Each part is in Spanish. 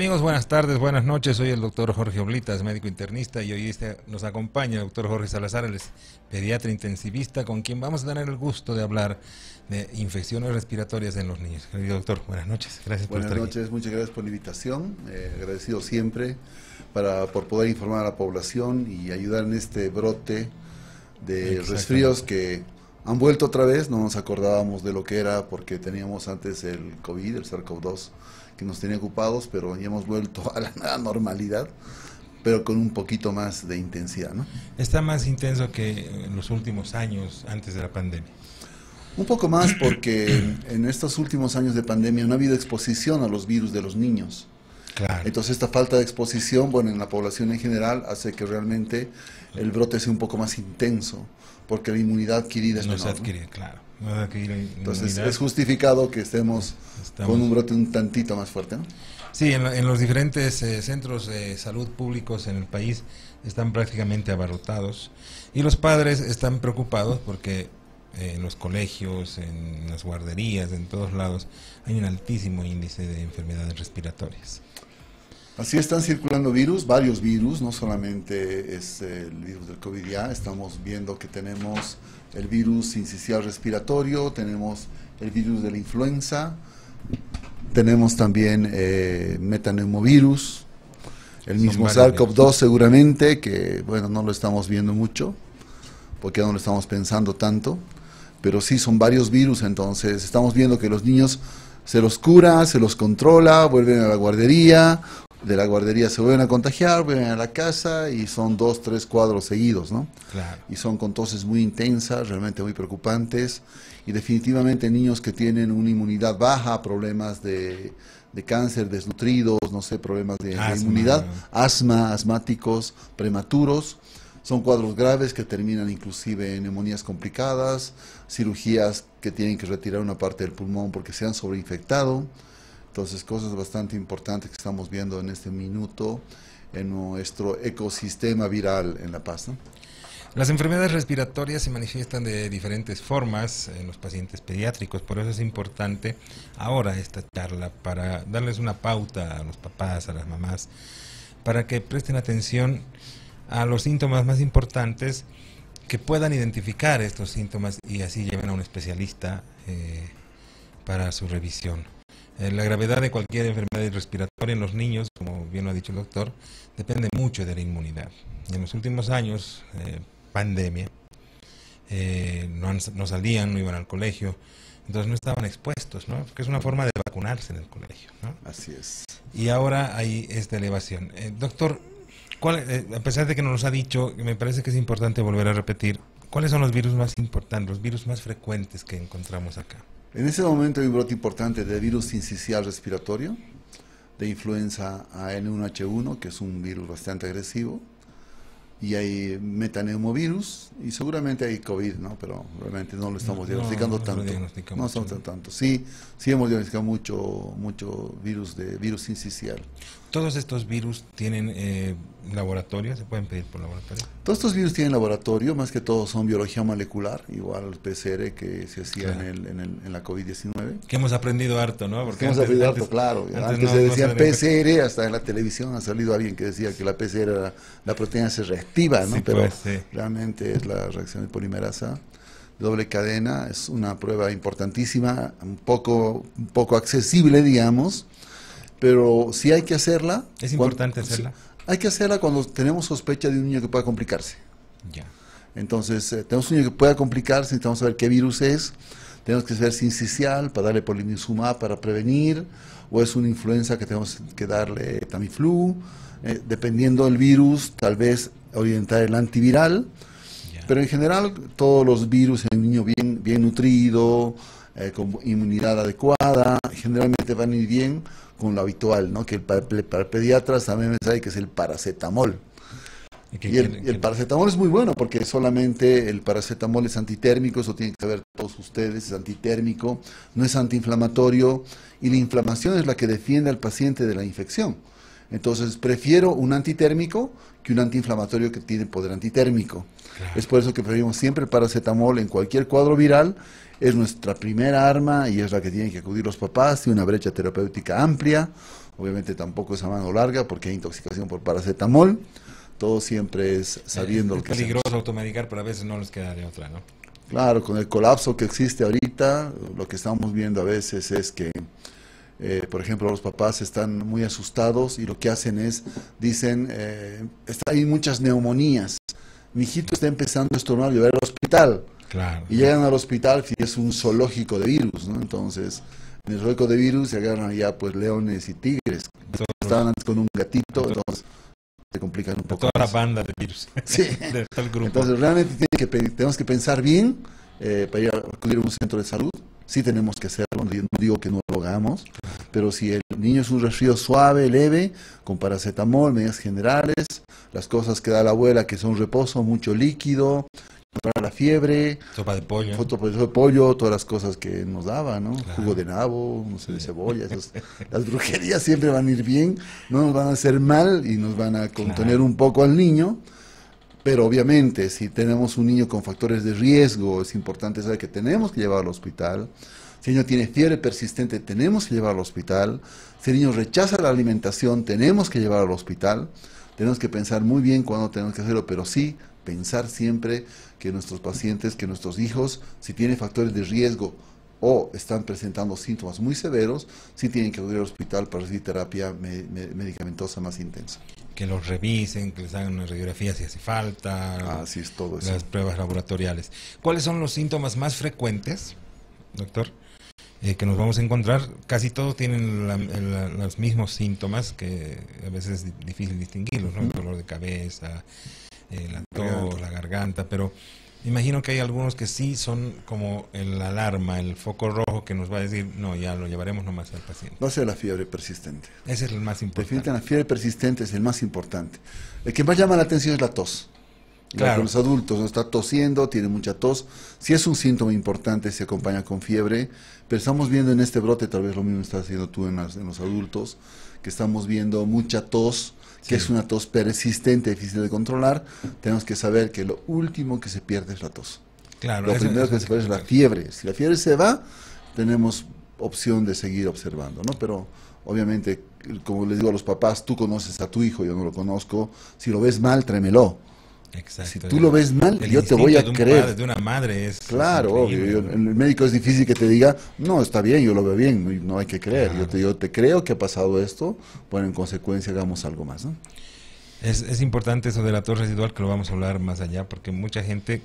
Amigos, buenas tardes, buenas noches. Soy el doctor Jorge Oblitas, médico internista, y hoy nos acompaña el doctor Jorge Salazar, el pediatra intensivista, con quien vamos a tener el gusto de hablar de infecciones respiratorias en los niños. Querido doctor, buenas noches. Gracias por estar aquí. Buenas noches, muchas gracias por la invitación. Agradecido siempre por poder informar a la población y ayudar en este brote de resfríos que han vuelto otra vez. No nos acordábamos de lo que era porque teníamos antes el COVID, el SARS-CoV-2, que nos tenía ocupados, pero ya hemos vuelto a la normalidad, pero con un poquito más de intensidad, ¿no? Está más intenso que en los últimos años antes de la pandemia. Un poco más porque en estos últimos años de pandemia no ha habido exposición a los virus de los niños. Claro. Entonces esta falta de exposición, bueno, en la población en general, hace que realmente el brote sea un poco más intenso, porque la inmunidad adquirida es menor, ¿no? Claro. Entonces es justificado que estemos con un brote un tantito más fuerte, ¿no? Sí, en los diferentes centros de salud públicos en el país están prácticamente abarrotados y los padres están preocupados porque en los colegios, en las guarderías, en todos lados hay un altísimo índice de enfermedades respiratorias. Así están circulando virus, varios virus, no solamente es el virus del COVID ya, estamos viendo que tenemos el virus sincicial respiratorio, tenemos el virus de la influenza, tenemos también metaneumovirus, el mismo SARS-CoV-2 seguramente, que bueno, no lo estamos viendo mucho, porque no lo estamos pensando tanto, pero sí son varios virus. Entonces estamos viendo que los niños se los cura, se los controla, vuelven a la guardería, de la guardería se vuelven a contagiar, vuelven a la casa y son 2, 3 cuadros seguidos, ¿no? Claro. Y son con toses muy intensas, realmente muy preocupantes, y definitivamente niños que tienen una inmunidad baja, problemas de cáncer, desnutridos, no sé, problemas de inmunidad, asmáticos, prematuros, son cuadros graves que terminan inclusive en neumonías complicadas, cirugías que tienen que retirar una parte del pulmón porque se han sobreinfectado. Entonces, cosas bastante importantes que estamos viendo en este minuto en nuestro ecosistema viral en La Paz, ¿no? Las enfermedades respiratorias se manifiestan de diferentes formas en los pacientes pediátricos, por eso es importante ahora esta charla para darles una pauta a los papás, a las mamás, para que presten atención a los síntomas más importantes, que puedan identificar estos síntomas y así lleven a un especialista para su revisión. La gravedad de cualquier enfermedad respiratoria en los niños, como bien lo ha dicho el doctor, depende mucho de la inmunidad. Y en los últimos años, pandemia, no salían, no iban al colegio, entonces no estaban expuestos, ¿no? Porque es una forma de vacunarse en el colegio, ¿no? Así es. Y ahora hay esta elevación. Doctor, a pesar de que nos los ha dicho, me parece que es importante volver a repetir, ¿cuáles son los virus más importantes, los virus más frecuentes que encontramos acá? En este momento hay un brote importante de virus sincicial respiratorio, de influenza N1H1, que es un virus bastante agresivo, y hay metaneumovirus, y seguramente hay COVID, ¿no? Pero realmente no lo estamos diagnosticando tanto. No estamos tanto. Sí hemos diagnosticado mucho virus sincicial. ¿Todos estos virus tienen laboratorio? ¿Se pueden pedir por laboratorio? Todos estos virus tienen laboratorio, más que todo son biología molecular, igual el PCR que se hacía en la COVID-19. Que hemos aprendido harto, ¿no? Porque hemos aprendido harto, claro. Antes se decía PCR, hasta en la televisión ha salido alguien que decía que la PCR era la proteína C reactiva, ¿no? Sí, pero pues, sí. Realmente es la reacción de polimerasa de doble cadena, es una prueba importantísima, un poco accesible, digamos, pero sí hay que hacerla. ¿Es importante hacerla? Hay que hacerla cuando tenemos sospecha de un niño que pueda complicarse. Ya. Entonces, tenemos un niño que pueda complicarse, necesitamos saber qué virus es, tenemos que saber sincicial para darle polimizumab para prevenir, o es una influenza que tenemos que darle Tamiflu, dependiendo del virus, tal vez orientar el antiviral, pero en general todos los virus en un niño bien nutrido, con inmunidad adecuada, generalmente van a ir bien con lo habitual, ¿no? Que para pediatras también me sabe que es el paracetamol. Y el paracetamol es muy bueno porque solamente el paracetamol es antitérmico, eso tienen que saber todos ustedes, es antitérmico, no es antiinflamatorio, y la inflamación es la que defiende al paciente de la infección. Entonces prefiero un antitérmico que un antiinflamatorio que tiene poder antitérmico. Claro. Es por eso que preferimos siempre el paracetamol en cualquier cuadro viral, es nuestra primera arma y es la que tienen que acudir los papás, tiene una brecha terapéutica amplia, obviamente tampoco es a mano larga porque hay intoxicación por paracetamol, todo siempre es sabiendo lo que hacemos. Es peligroso automedicar, pero a veces no les queda de otra, ¿no? Claro, con el colapso que existe ahorita, lo que estamos viendo a veces es que, por ejemplo, los papás están muy asustados y lo que hacen es, dicen, hay muchas neumonías, mi hijito está empezando a estornudar, llevar al hospital. Claro. Y llegan al hospital y es un zoológico de virus, ¿no? Entonces, en el zoológico de virus se agarran ya pues leones y tigres. Estaban antes con un gatito, entonces se complican un poco. Toda la banda de virus. Sí. De todo el grupo. Entonces, realmente tenemos que pensar bien para ir a acudir a un centro de salud. Sí tenemos que hacerlo, no digo que no lo hagamos, pero si el niño es un resfrío suave, leve, con paracetamol, medidas generales, las cosas que da la abuela, que son reposo, mucho líquido, para la fiebre, sopa de pollo, todas las cosas que nos daba, ¿no? Claro. Jugo de nabo, no sé, de cebolla, las brujerías siempre van a ir bien, no nos van a hacer mal y nos van a contener un poco al niño, pero obviamente si tenemos un niño con factores de riesgo, es importante saber que tenemos que llevarlo al hospital. Si el niño tiene fiebre persistente, tenemos que llevarlo al hospital. Si el niño rechaza la alimentación, tenemos que llevarlo al hospital. Tenemos que pensar muy bien cuándo tenemos que hacerlo, pero sí pensar siempre que nuestros pacientes, que nuestros hijos, si tienen factores de riesgo o están presentando síntomas muy severos, sí tienen que acudir al hospital para recibir terapia medicamentosa más intensa. Que los revisen, que les hagan una radiografía si hace falta. Así es todo eso. Las pruebas laboratoriales. ¿Cuáles son los síntomas más frecuentes, doctor, que nos vamos a encontrar? Casi todos tienen los mismos síntomas, que a veces es difícil distinguirlos, ¿no? El dolor de cabeza, la tos, la garganta, pero imagino que hay algunos que sí son como el alarma, el foco rojo que nos va a decir, no, ya lo llevaremos nomás al paciente. Va a ser la fiebre persistente. Ese es el más importante. Definitivamente la fiebre persistente es el más importante. El que más llama la atención es la tos. Claro. Los adultos no está tosiendo, tiene mucha tos. Si es un síntoma importante, se acompaña con fiebre, pero estamos viendo en este brote, tal vez lo mismo estás haciendo tú en los adultos, que estamos viendo mucha tos, que es una tos persistente, difícil de controlar. Tenemos que saber que lo último que se pierde es la tos. Claro, lo primero que se pierde es la fiebre. Si la fiebre se va, tenemos opción de seguir observando, ¿no? Pero obviamente, como les digo a los papás, tú conoces a tu hijo, yo no lo conozco. Si lo ves mal, tráemelo. Exacto. Si tú lo ves mal, yo te voy a creer. Padre, de una madre es claro, obvio. El médico es difícil que te diga, no, está bien, yo lo veo bien, no hay que creer. Claro. Yo te creo que ha pasado esto, bueno, en consecuencia hagamos algo más, ¿no? Es importante eso de la tos residual, que lo vamos a hablar más allá, porque mucha gente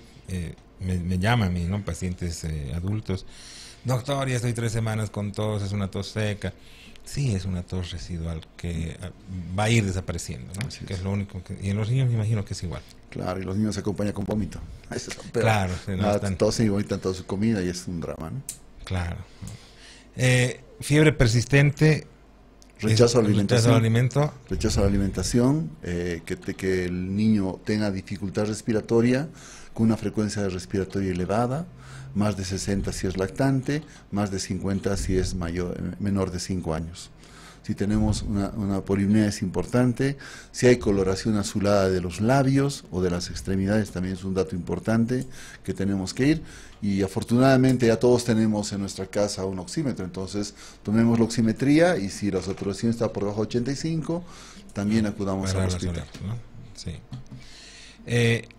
me llama a mí, ¿no? Pacientes adultos, doctor, ya estoy 3 semanas con tos, es una tos seca. Sí, es una tos residual que va a ir desapareciendo, ¿no? Que es lo único que, y en los niños me imagino que es igual. Claro, y los niños se acompañan con vómito. Claro. Tosen y vomitan toda su comida y es un drama, ¿no? Claro. Fiebre persistente. Rechazo a la alimentación. Rechazo a la alimentación. Que el niño tenga dificultad respiratoria con una frecuencia respiratoria elevada, más de 60 si es lactante, más de 50 si es menor de 5 años. Si tenemos una polipnea es importante, si hay coloración azulada de los labios o de las extremidades también es un dato importante que tenemos que ir, y afortunadamente ya todos tenemos en nuestra casa un oxímetro, entonces tomemos la oximetría y si la saturación está por debajo de 85, también acudamos al hospital. ¿No? Sí.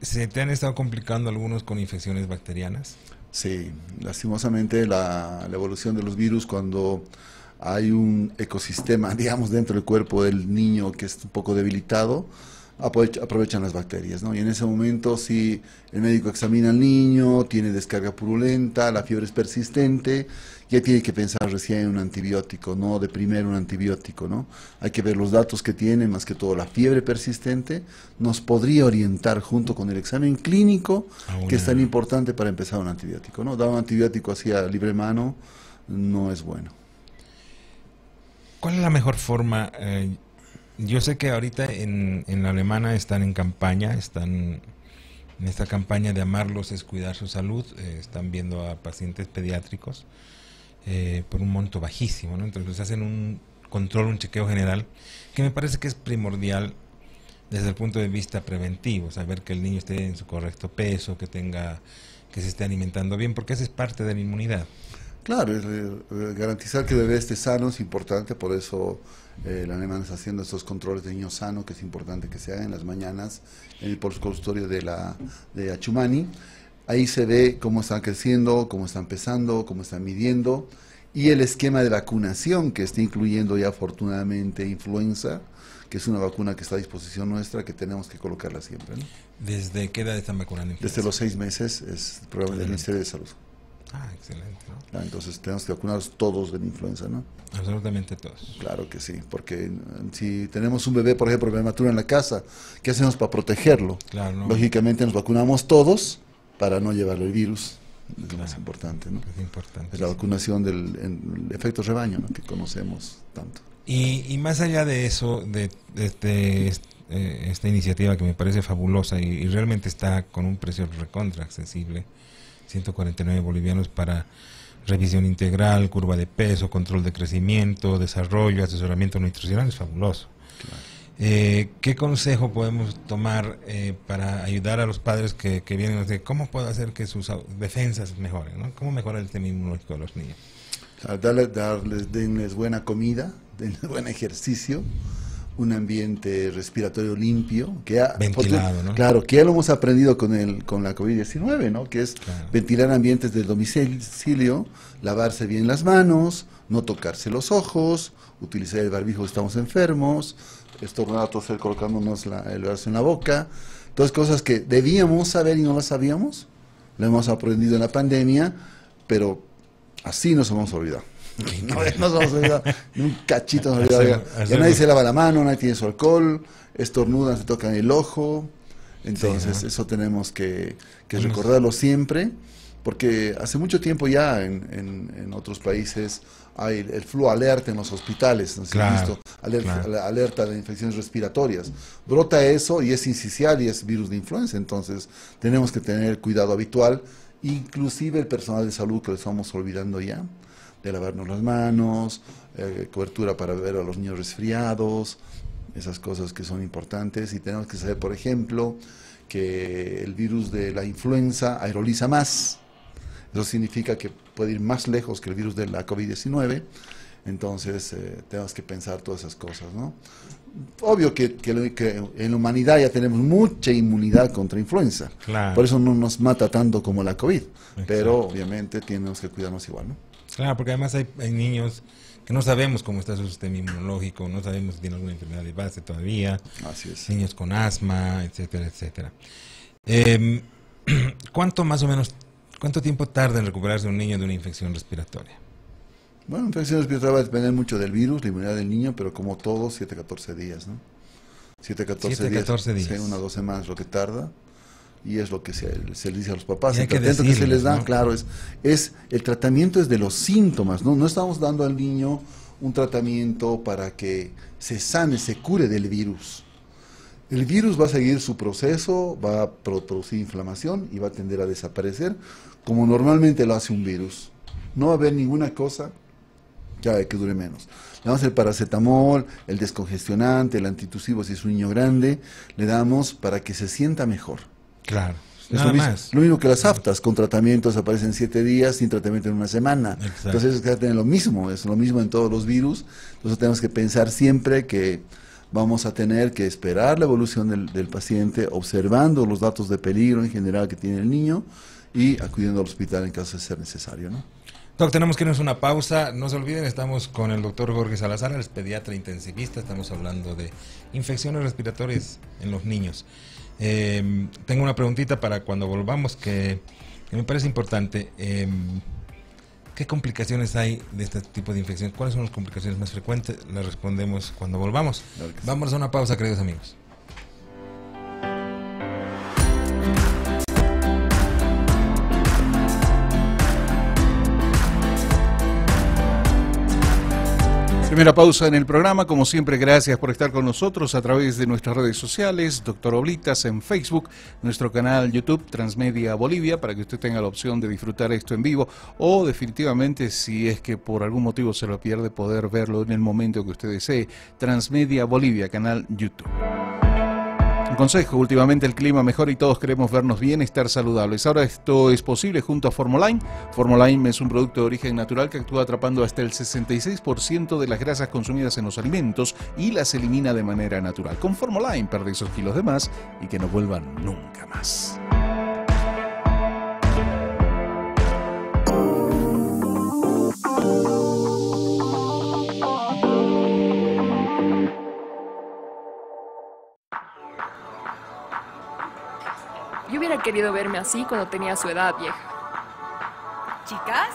¿Se te han estado complicando algunos con infecciones bacterianas? Sí, lastimosamente la evolución de los virus, cuando hay un ecosistema, digamos, dentro del cuerpo del niño que es un poco debilitado, aprovechan las bacterias, ¿no? Y en ese momento, si el médico examina al niño, tiene descarga purulenta, la fiebre es persistente, ya tiene que pensar recién en un antibiótico, no de primero un antibiótico, ¿no? Hay que ver los datos que tiene, más que todo la fiebre persistente, nos podría orientar junto con el examen clínico, que es tan importante para empezar un antibiótico, ¿no? Dar un antibiótico así a libre mano no es bueno. ¿Cuál es la mejor forma? Yo sé que ahorita en la alemana están en campaña, están en esta campaña de amarlos es cuidar su salud, están viendo a pacientes pediátricos por un monto bajísimo, ¿no? Entonces hacen un control, un chequeo general, que me parece que es primordial desde el punto de vista preventivo, saber que el niño esté en su correcto peso, que se esté alimentando bien, porque esa es parte de la inmunidad. Claro, garantizar que el bebé esté sano es importante, por eso La alemana está haciendo estos controles de niño sano, que es importante que se hagan en las mañanas en el consultorio de Achumani. Ahí se ve cómo están creciendo, cómo están pesando, cómo están midiendo, y el esquema de vacunación que está incluyendo ya afortunadamente influenza, que es una vacuna que está a disposición nuestra, que tenemos que colocarla siempre, ¿no? ¿Desde qué edad están vacunando influenza? Desde los 6 meses es el programa del Ministerio de Salud. Ah, excelente, ¿no? Entonces tenemos que vacunarnos todos de la influenza, ¿no? Absolutamente todos. Claro que sí, porque si tenemos un bebé, por ejemplo, prematuro en la casa, ¿qué hacemos para protegerlo? Claro, ¿no? Lógicamente nos vacunamos todos para no llevarle el virus, es lo más importante, ¿no? Es importante. Es la vacunación del efecto rebaño, ¿no? Que conocemos tanto. Y más allá de eso, de esta iniciativa que me parece fabulosa y realmente está con un precio recontra accesible, 149 bolivianos para revisión integral, curva de peso, control de crecimiento, desarrollo, asesoramiento nutricional, es fabuloso. Claro. ¿Qué consejo podemos tomar para ayudar a los padres que vienen de cómo puedo hacer que sus defensas mejoren, ¿no? ¿Cómo mejorar el sistema inmunológico de los niños? O sea, denles buena comida, denles buen ejercicio, un ambiente respiratorio limpio, ventilado, ¿no? Claro, que ya lo hemos aprendido con la COVID-19, ¿no? Que es ventilar ambientes del domicilio, lavarse bien las manos, no tocarse los ojos, utilizar el barbijo si estamos enfermos, estornudar, toser colocándonos el brazo en la boca. Todas cosas que debíamos saber y no las sabíamos, lo hemos aprendido en la pandemia, pero así nos hemos olvidado. No nos vamos a olvidar, ni un cachito nos olvidado. Ya nadie se lava la mano, nadie tiene su alcohol, estornudan, se tocan el ojo. Entonces, eso tenemos que recordarlo siempre, porque hace mucho tiempo ya en otros países hay el flu alerta en los hospitales, ¿no? Claro, alerta de infecciones respiratorias. Brota eso y es sincicial y es virus de influenza, entonces tenemos que tener cuidado habitual, inclusive el personal de salud que lo estamos olvidando ya, de lavarnos las manos, cobertura para ver a los niños resfriados, esas cosas que son importantes. Y tenemos que saber, por ejemplo, que el virus de la influenza aeroliza más. Eso significa que puede ir más lejos que el virus de la COVID-19. Entonces, tenemos que pensar todas esas cosas, ¿no? Obvio que en la humanidad ya tenemos mucha inmunidad contra influenza. Claro. Por eso no nos mata tanto como la COVID. Exacto. Pero, obviamente, tenemos que cuidarnos igual, ¿no? Claro, porque además hay niños que no sabemos cómo está su sistema inmunológico, no sabemos si tiene alguna enfermedad de base todavía. Así es. Niños con asma, etcétera, etcétera. ¿Cuánto tiempo tarda en recuperarse un niño de una infección respiratoria? Bueno, infección respiratoria va a depender mucho del virus, la inmunidad del niño, pero como todo, 7 a 14 días, ¿no? 7 a 14 días. 1 a 2 semanas lo que tarda. Y es lo que se les dice a los papás. Y hay el que tratamiento que se les da, ¿no? claro, el tratamiento es de los síntomas, ¿no? No estamos dando al niño un tratamiento para que se sane, se cure del virus. El virus va a seguir su proceso, va a producir inflamación y va a tender a desaparecer, como normalmente lo hace un virus. No va a haber ninguna cosa que dure menos. Le damos el paracetamol, el descongestionante, el antitusivo si es un niño grande, le damos para que se sienta mejor. Claro. Es lo mismo que las aftas, con tratamientos aparecen 7 días, sin tratamiento en 1 semana. Exacto. Entonces es que lo mismo, es lo mismo en todos los virus. Entonces tenemos que pensar siempre que vamos a tener que esperar la evolución del paciente, observando los datos de peligro en general que tiene el niño y acudiendo al hospital en caso de ser necesario, ¿no? Doc, tenemos que irnos a una pausa. No se olviden, estamos con el doctor Jorge Salazar, el pediatra intensivista. Estamos hablando de infecciones respiratorias en los niños. Tengo una preguntita para cuando volvamos que me parece importante. ¿Qué complicaciones hay de este tipo de infecciones? ¿Cuáles son las complicaciones más frecuentes? Las respondemos cuando volvamos. Claro que sí. Vamos a una pausa, queridos amigos. Primera pausa en el programa, como siempre, gracias por estar con nosotros a través de nuestras redes sociales, Doctor Oblitas en Facebook, nuestro canal YouTube Transmedia Bolivia, para que usted tenga la opción de disfrutar esto en vivo, o definitivamente, si es que por algún motivo se lo pierde, poder verlo en el momento que usted desee, Transmedia Bolivia, canal YouTube. consejo, últimamente el clima mejora y todos queremos vernos bien, estar saludables. Ahora esto es posible junto a Formoline. Formoline es un producto de origen natural que actúa atrapando hasta el 66% de las grasas consumidas en los alimentos y las elimina de manera natural. Con Formoline perde esos kilos de más y que no vuelvan nunca más. Yo hubiera querido verme así cuando tenía su edad, vieja. ¿Chicas?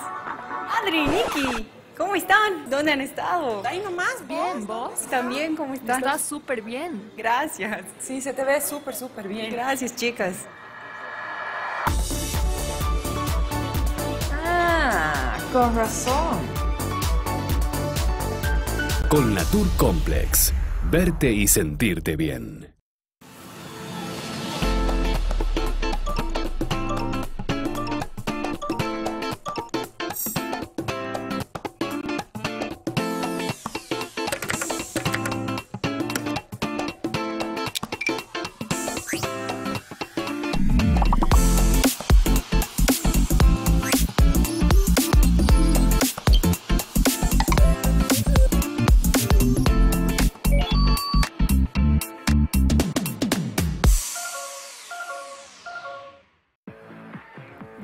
Adri, Nikki, ¿cómo están? ¿Dónde han estado? Ahí nomás, bien, ¿vos? También, ¿cómo están? Estás súper bien. Gracias. Sí, se te ve súper bien. Gracias, chicas. Ah, con razón. Con Natur Complex, verte y sentirte bien.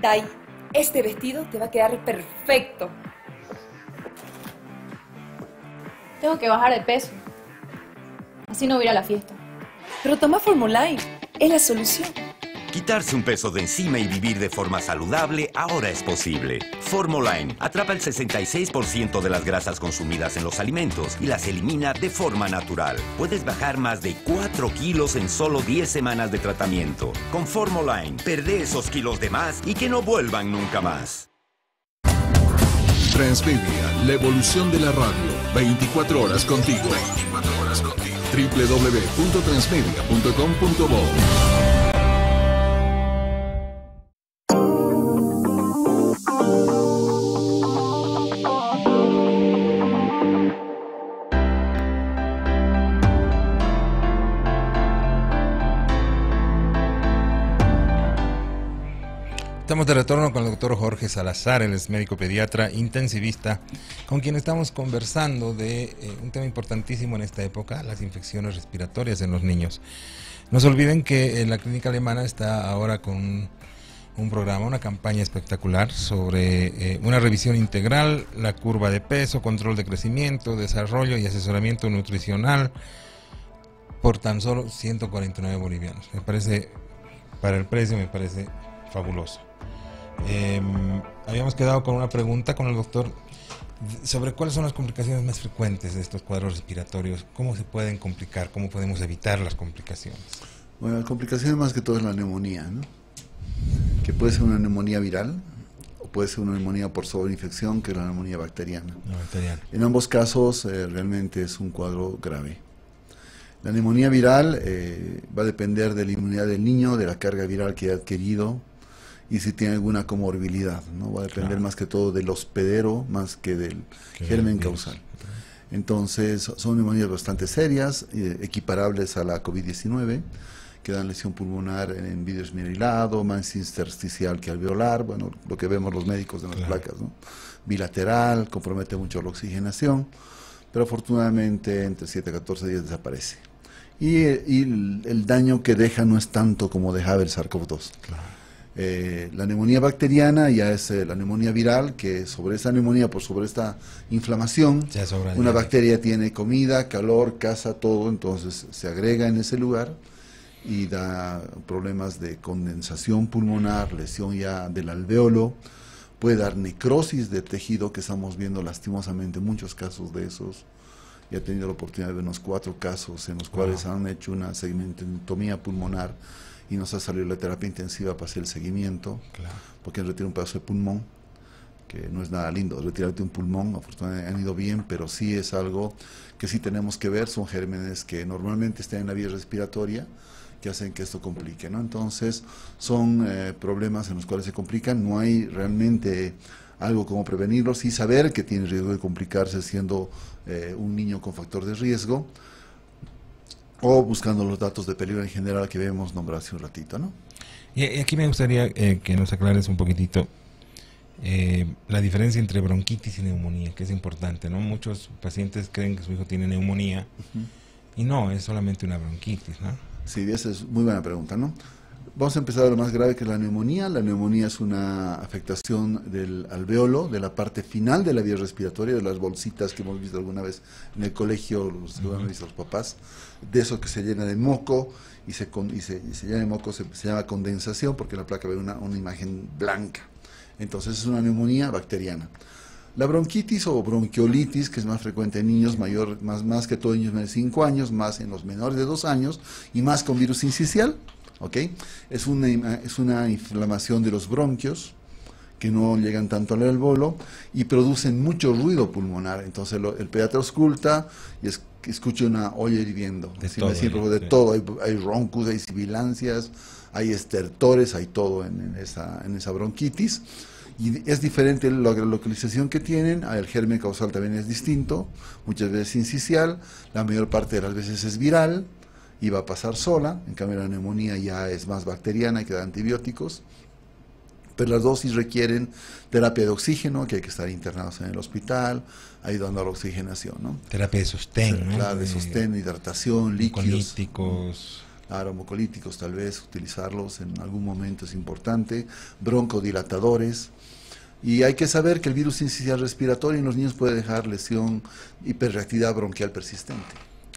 Dai, este vestido te va a quedar perfecto. Tengo que bajar de peso. Así no voy a ir a la fiesta. Pero toma Formoline, es la solución. Quitarse un peso de encima y vivir de forma saludable ahora es posible. Formoline atrapa el 66% de las grasas consumidas en los alimentos y las elimina de forma natural. Puedes bajar más de 4 kilos en solo 10 semanas de tratamiento. Con Formoline, perdé esos kilos de más y que no vuelvan nunca más. Transmedia, la evolución de la radio. 24 horas contigo. 24 horas contigo. www.transmedia.com.bo. Estamos de retorno con el doctor Jorge Salazar, él es médico pediatra intensivista, con quien estamos conversando de un tema importantísimo en esta época, las infecciones respiratorias en los niños. No se olviden que la clínica alemana está ahora con un programa, una campaña espectacular sobre una revisión integral, la curva de peso, control de crecimiento, desarrollo y asesoramiento nutricional por tan solo 149 bolivianos. Me parece, para el precio, me parece fabuloso. Habíamos quedado con una pregunta con el doctor sobre cuáles son las complicaciones más frecuentes de estos cuadros respiratorios, cómo se pueden complicar, cómo podemos evitar las complicaciones. Bueno, la complicación más que todo es la neumonía, ¿no? Que puede ser una neumonía viral o puede ser una neumonía por sobreinfección, que es la neumonía bacteriana. En ambos casos realmente es un cuadro grave. La neumonía viral va a depender de la inmunidad del niño, de la carga viral que ha adquirido y si tiene alguna comorbilidad, ¿no? Va a depender más que todo del hospedero más que del germen causal. Entonces son neumonías bastante serias, equiparables a la COVID-19, que dan lesión pulmonar en vidrio esmerilado, más intersticial que alveolar, bueno, lo que vemos los médicos en las placas, ¿no? Bilateral, compromete mucho la oxigenación, pero afortunadamente entre 7 a 14 días desaparece. Y el daño que deja no es tanto como dejaba el SARS-CoV-2. La neumonía bacteriana ya es la neumonía viral, que sobre esa neumonía, por sobre esta inflamación, una bacteria tiene comida, calor, caza, todo, entonces se agrega en ese lugar y da problemas de condensación pulmonar, lesión ya del alveolo, puede dar necrosis de tejido, que estamos viendo lastimosamente muchos casos de esos. Ya he tenido la oportunidad de ver unos 4 casos en los cuales han hecho una segmentotomía pulmonar y nos ha salido la terapia intensiva para hacer el seguimiento, porque han retirado un pedazo de pulmón, que no es nada lindo, retirarte un pulmón, afortunadamente han ido bien, pero sí es algo que sí tenemos que ver, son gérmenes que normalmente están en la vía respiratoria, que hacen que esto complique, ¿no? Entonces, son problemas en los cuales se complican, no hay realmente algo como prevenirlos, y saber que tiene riesgo de complicarse siendo un niño con factor de riesgo. o buscando los datos de peligro en general que vemos nombrar hace un ratito, ¿no? Y aquí me gustaría que nos aclares un poquitito la diferencia entre bronquitis y neumonía, que es importante, ¿no? Muchos pacientes creen que su hijo tiene neumonía y no, es solamente una bronquitis, ¿no? Sí, esa es muy buena pregunta, ¿no? Vamos a empezar a lo más grave, que es la neumonía. La neumonía es una afectación del alveolo, de la parte final de la vía respiratoria, de las bolsitas que hemos visto alguna vez en el colegio, seguramente han visto los papás, de eso que se llena de moco, y se llena de moco, se llama condensación, porque en la placa ve una imagen blanca. Entonces es una neumonía bacteriana. La bronquitis o bronquiolitis, que es más frecuente en niños, más que todo en niños menores de 5 años, más en los menores de 2 años, y más con virus sincicial, ¿ok? Es una inflamación de los bronquios, que no llegan tanto al alveolo, y producen mucho ruido pulmonar. Entonces el pediatra ausculta y escucha una olla hirviendo. De todo, hay roncus, hay sibilancias, hay estertores, hay todo en esa bronquitis. Y es diferente la localización que tienen, el germen causal también es distinto, muchas veces sincicial, la mayor parte de las veces es viral y va a pasar sola, en cambio la neumonía ya es más bacteriana y que da antibióticos, pero las dosis requieren terapia de oxígeno, que hay que estar internados en el hospital, ayudando a la oxigenación, ¿no? Terapia de sostén, ¿no? Claro, de sostén, hidratación, líquidos. Mucolíticos. Claro, mucolíticos tal vez, utilizarlos en algún momento es importante, broncodilatadores. Y hay que saber que el virus sincicial respiratorio en los niños puede dejar lesión, hiperreactividad bronquial persistente.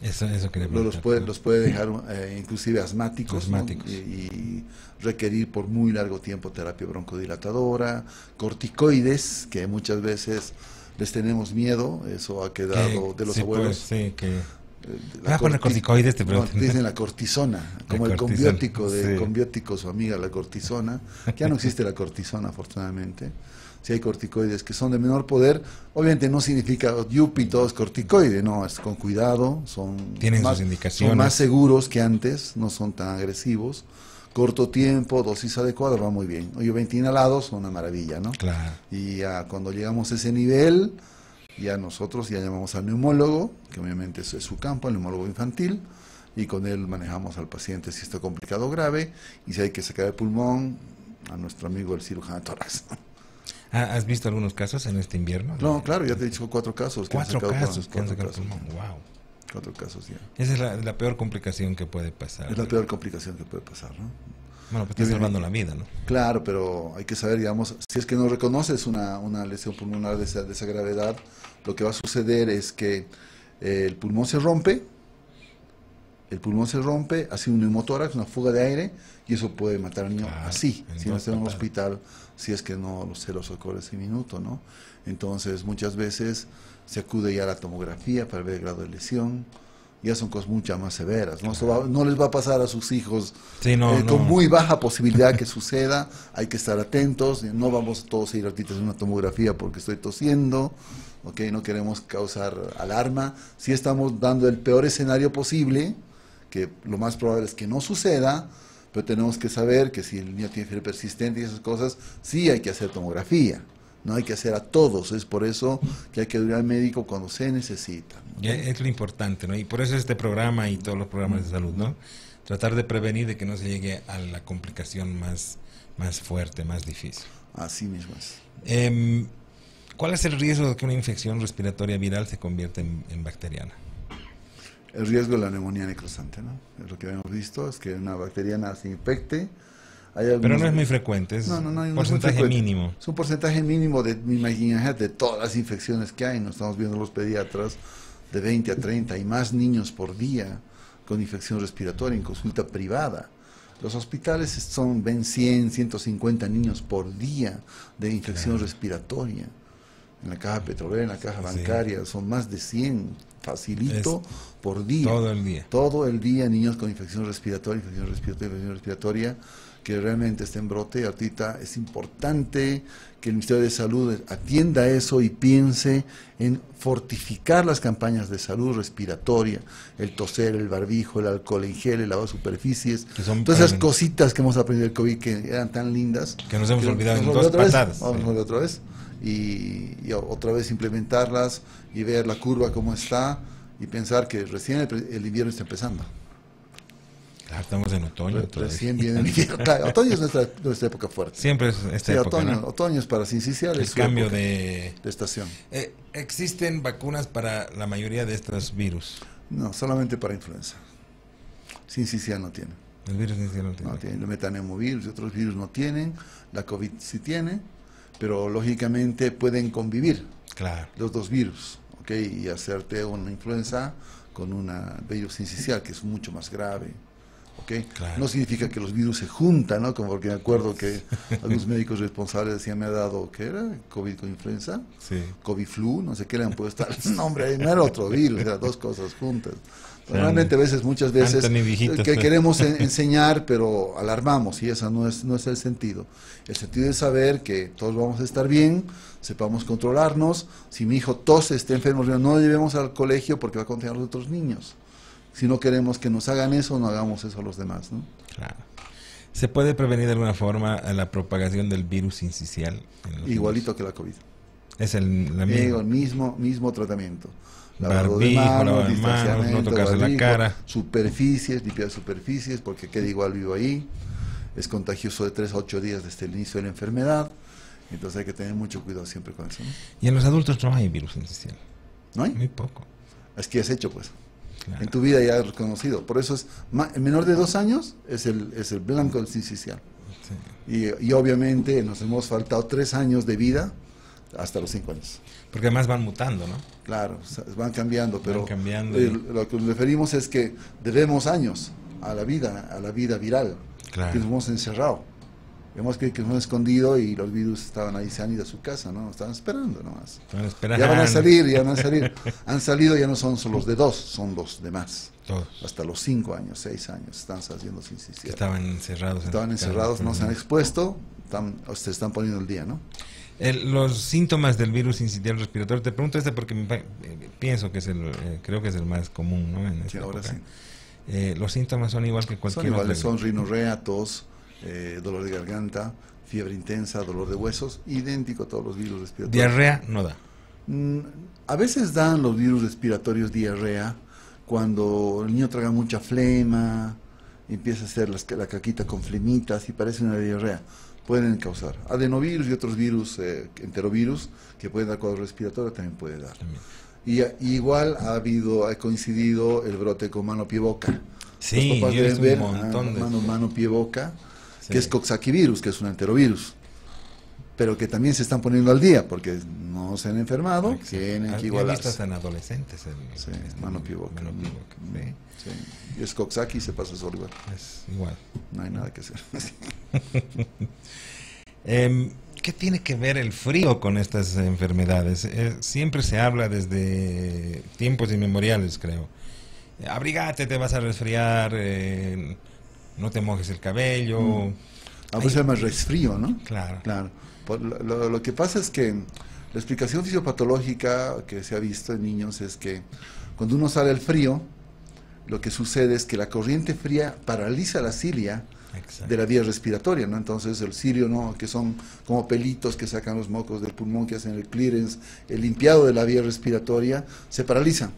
Eso quería preguntar. Los puede dejar inclusive asmáticos, ¿no? y requerir por muy largo tiempo terapia broncodilatadora, corticoides, que muchas veces les tenemos miedo, eso ha quedado de los abuelos. Sí, que... con el corticoides te preguntan. Dicen la cortisona, como el conbiótico de conbiótico, su amiga la cortisona, que ya no existe la cortisona afortunadamente. Si hay corticoides que son de menor poder, obviamente no significa yupi, todo es corticoide, no, es con cuidado, tienen sus indicaciones, son más seguros que antes, no son tan agresivos, corto tiempo, dosis adecuada, va muy bien. Oye, 20 inhalados son una maravilla, ¿no? Claro. Y ya cuando llegamos a ese nivel, ya nosotros ya llamamos al neumólogo, que obviamente es su campo, el neumólogo infantil, y con él manejamos al paciente si está complicado o grave, y si hay que sacar el pulmón, a nuestro amigo el cirujano de tórax. ¿Has visto algunos casos en este invierno? No, claro, ya te he dicho 4 casos. ¿4 casos que han sacado el pulmón? Wow. 4 casos ya. Esa es la peor complicación que puede pasar. Es la peor complicación que puede pasar, ¿no? Bueno, pues está salvando la vida, ¿no? Claro, pero hay que saber, digamos, si es que no reconoces una lesión pulmonar de esa gravedad, lo que va a suceder es que el pulmón se rompe, hace un neumotórax, una fuga de aire, y eso puede matar al niño así, si no está en un hospital, si es que no se lo socorre ese minuto, ¿no? Entonces, muchas veces se acude ya a la tomografía para ver el grado de lesión. Ya son cosas mucho más severas, ¿no? No les va a pasar a sus hijos con muy baja posibilidad que suceda, hay que estar atentos, no vamos todos a ir ahorita a una tomografía porque estoy tosiendo, ¿okay? No queremos causar alarma, sí estamos dando el peor escenario posible, que lo más probable es que no suceda, pero tenemos que saber que si el niño tiene fiebre persistente y esas cosas, sí hay que hacer tomografía. No hay que hacer a todos, es por eso que hay que ir al médico cuando se necesita, ¿no? Es lo importante, ¿no? Y por eso este programa y todos los programas de salud, ¿no? Tratar de prevenir de que no se llegue a la complicación más fuerte, más difícil. Así mismo es. ¿Cuál es el riesgo de que una infección respiratoria viral se convierta en bacteriana? El riesgo de la neumonía necrosante, ¿no? Es lo que hemos visto, es que una bacteriana se infecte. Pero no es muy frecuente, es un porcentaje mínimo. Es un porcentaje mínimo de todas las infecciones que hay. Nos estamos viendo los pediatras de 20 a 30 y más niños por día con infección respiratoria en consulta privada. Los hospitales ven 100, 150 niños por día de infección respiratoria. En la caja petrolera, en la caja bancaria, son más de 100, facilito, por día. Todo el día. Todo el día niños con infección respiratoria, que realmente está en brote. Ahorita es importante que el Ministerio de Salud atienda eso y piense en fortificar las campañas de salud respiratoria, el toser, el barbijo, el alcohol en gel, el lavado de superficies, todas esas cositas que hemos aprendido del COVID que eran tan lindas. Que nos hemos olvidado en 2 patadas. Vamos a volver otra vez. Y otra vez implementarlas y ver la curva cómo está y pensar que recién el invierno está empezando. Claro, estamos en otoño. Recién viene el invierno. Claro, otoño es nuestra época fuerte. Siempre es esta época, otoño, ¿no? Otoño es para sinciciales. El cambio de estación. ¿Existen vacunas para la mayoría de estos virus? No, solamente para influenza. Sincicial no tiene. El virus sincicial no tiene. No tiene. El metaneumovirus y otros virus no tienen. La COVID sí tiene. Pero lógicamente pueden convivir. Claro. Los dos virus. ¿Ok? Y hacerte una influenza con una virus sincicial, que es mucho más grave. ¿Okay? Claro. No significa que los virus se juntan, ¿no? Como porque me acuerdo que algunos médicos responsables decían, me ha dado, ¿qué era? COVID con influenza, sí. COVID flu, no sé qué le han puesto el nombre ahí, no era otro virus, eran dos cosas juntas. Realmente muchas veces que queremos enseñar, pero alarmamos, y ese no es el sentido. El sentido es saber que todos vamos a estar bien, sepamos controlarnos. Si mi hijo tose, esté enfermo, no lo llevemos al colegio porque va a contagiar a los otros niños. Si no queremos que nos hagan eso, no hagamos eso a los demás, ¿no? Claro. ¿Se puede prevenir de alguna forma la propagación del virus sincicial? Igualito que la COVID. Es el mismo tratamiento. Lavado de manos, no tocarse la cara. Superficies, limpiar superficies, porque queda igual vivo ahí. Es contagioso de 3 a 8 días desde el inicio de la enfermedad. Entonces hay que tener mucho cuidado siempre con eso, ¿no? Y en los adultos no hay virus sincicial. ¿No hay? Muy poco. Es que has hecho, pues. Claro. En tu vida ya has reconocido. Por eso el menor de 2 años es el blanco del sincicial. Sí. Y obviamente nos hemos faltado 3 años de vida hasta los 5 años. Porque además van mutando, ¿no? Claro, van cambiando, pero lo que nos referimos es que debemos años a la vida viral, claro. Que nos hemos encerrado. Vemos que nos hemos escondido y los virus estaban ahí, se han ido a su casa, ¿no? Estaban esperando nomás. Esperando. Ya van a salir. Han salido, ya no son solo los de 2, son los de más. Todos. Hasta los 5 años, 6 años, están saliendo sin sincicial. Estaban encerrados. No se han expuesto, se están poniendo el día, ¿no? Los síntomas del virus sincicial respiratorio, te pregunto porque pienso que es creo que es el más común, ¿no? En esta ahora época. Sí. Los síntomas son igual que cualquier otro. Son iguales, otro. son rinorrea, tos, dolor de garganta, fiebre intensa, dolor de huesos, idéntico a todos los virus respiratorios. Diarrea no da. A veces dan los virus respiratorios diarrea cuando el niño traga mucha flema, empieza a hacer la caquita con flemitas y parece una diarrea. Pueden causar adenovirus y otros virus, enterovirus, que pueden dar cuadro respiratorio, también puede dar. Y igual ha coincidido el brote con mano, pie, boca. Sí, los papás deben ver un montón mano, pie, boca, sí. Que es coxsackievirus, que es un enterovirus, pero que también se están poniendo al día porque no se han enfermado, tienen que igualarse. Vistas en adolescentes. Mano, pie, boca. Sí. Y es coxsackie, se pasa solo igual. Es igual. No hay nada que hacer. ¿Qué tiene que ver el frío con estas enfermedades? Siempre se habla desde tiempos inmemoriales, creo. Abrígate, te vas a resfriar, no te mojes el cabello. A veces es más resfrío, ¿no? Claro. Lo que pasa es que la explicación fisiopatológica que se ha visto en niños es que cuando uno sale al frío, lo que sucede es que la corriente fría paraliza la cilia. Exacto. De la vía respiratoria, ¿no? Entonces el cirio, ¿no? Que son como pelitos que sacan los mocos del pulmón, que hacen el clearance, el limpiado de la vía respiratoria, se paralizan.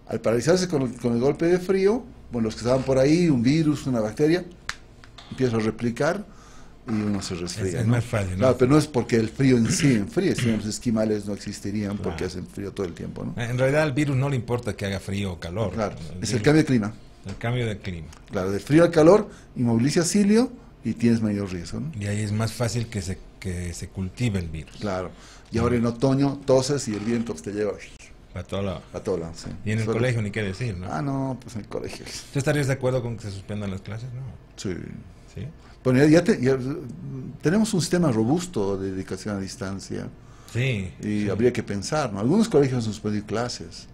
Al paralizarse con el golpe de frío, bueno, los que estaban por ahí, un virus, una bacteria, empieza a replicar y uno se resfría. Es más fácil, ¿no? Claro, pero no es porque el frío en sí enfríe, sino los esquimales no existirían porque hacen frío todo el tiempo, ¿no? En realidad al virus no le importa que haga frío o calor. Claro, es el cambio de clima. El cambio de clima. Claro, del frío al calor, inmoviliza cilio y tienes mayor riesgo, ¿no? Y ahí es más fácil que se cultive el virus. Claro. Y ahora en otoño toses y el viento te lleva a todo lado. Sí. Y en el colegio ni qué decir, ¿no? No, pues en el colegio. ¿Tú estarías de acuerdo con que se suspendan las clases? No. Sí. ¿Sí? Bueno, ya tenemos un sistema robusto de educación a distancia. Sí. Y habría que pensar, ¿no? Algunos colegios han suspendido clases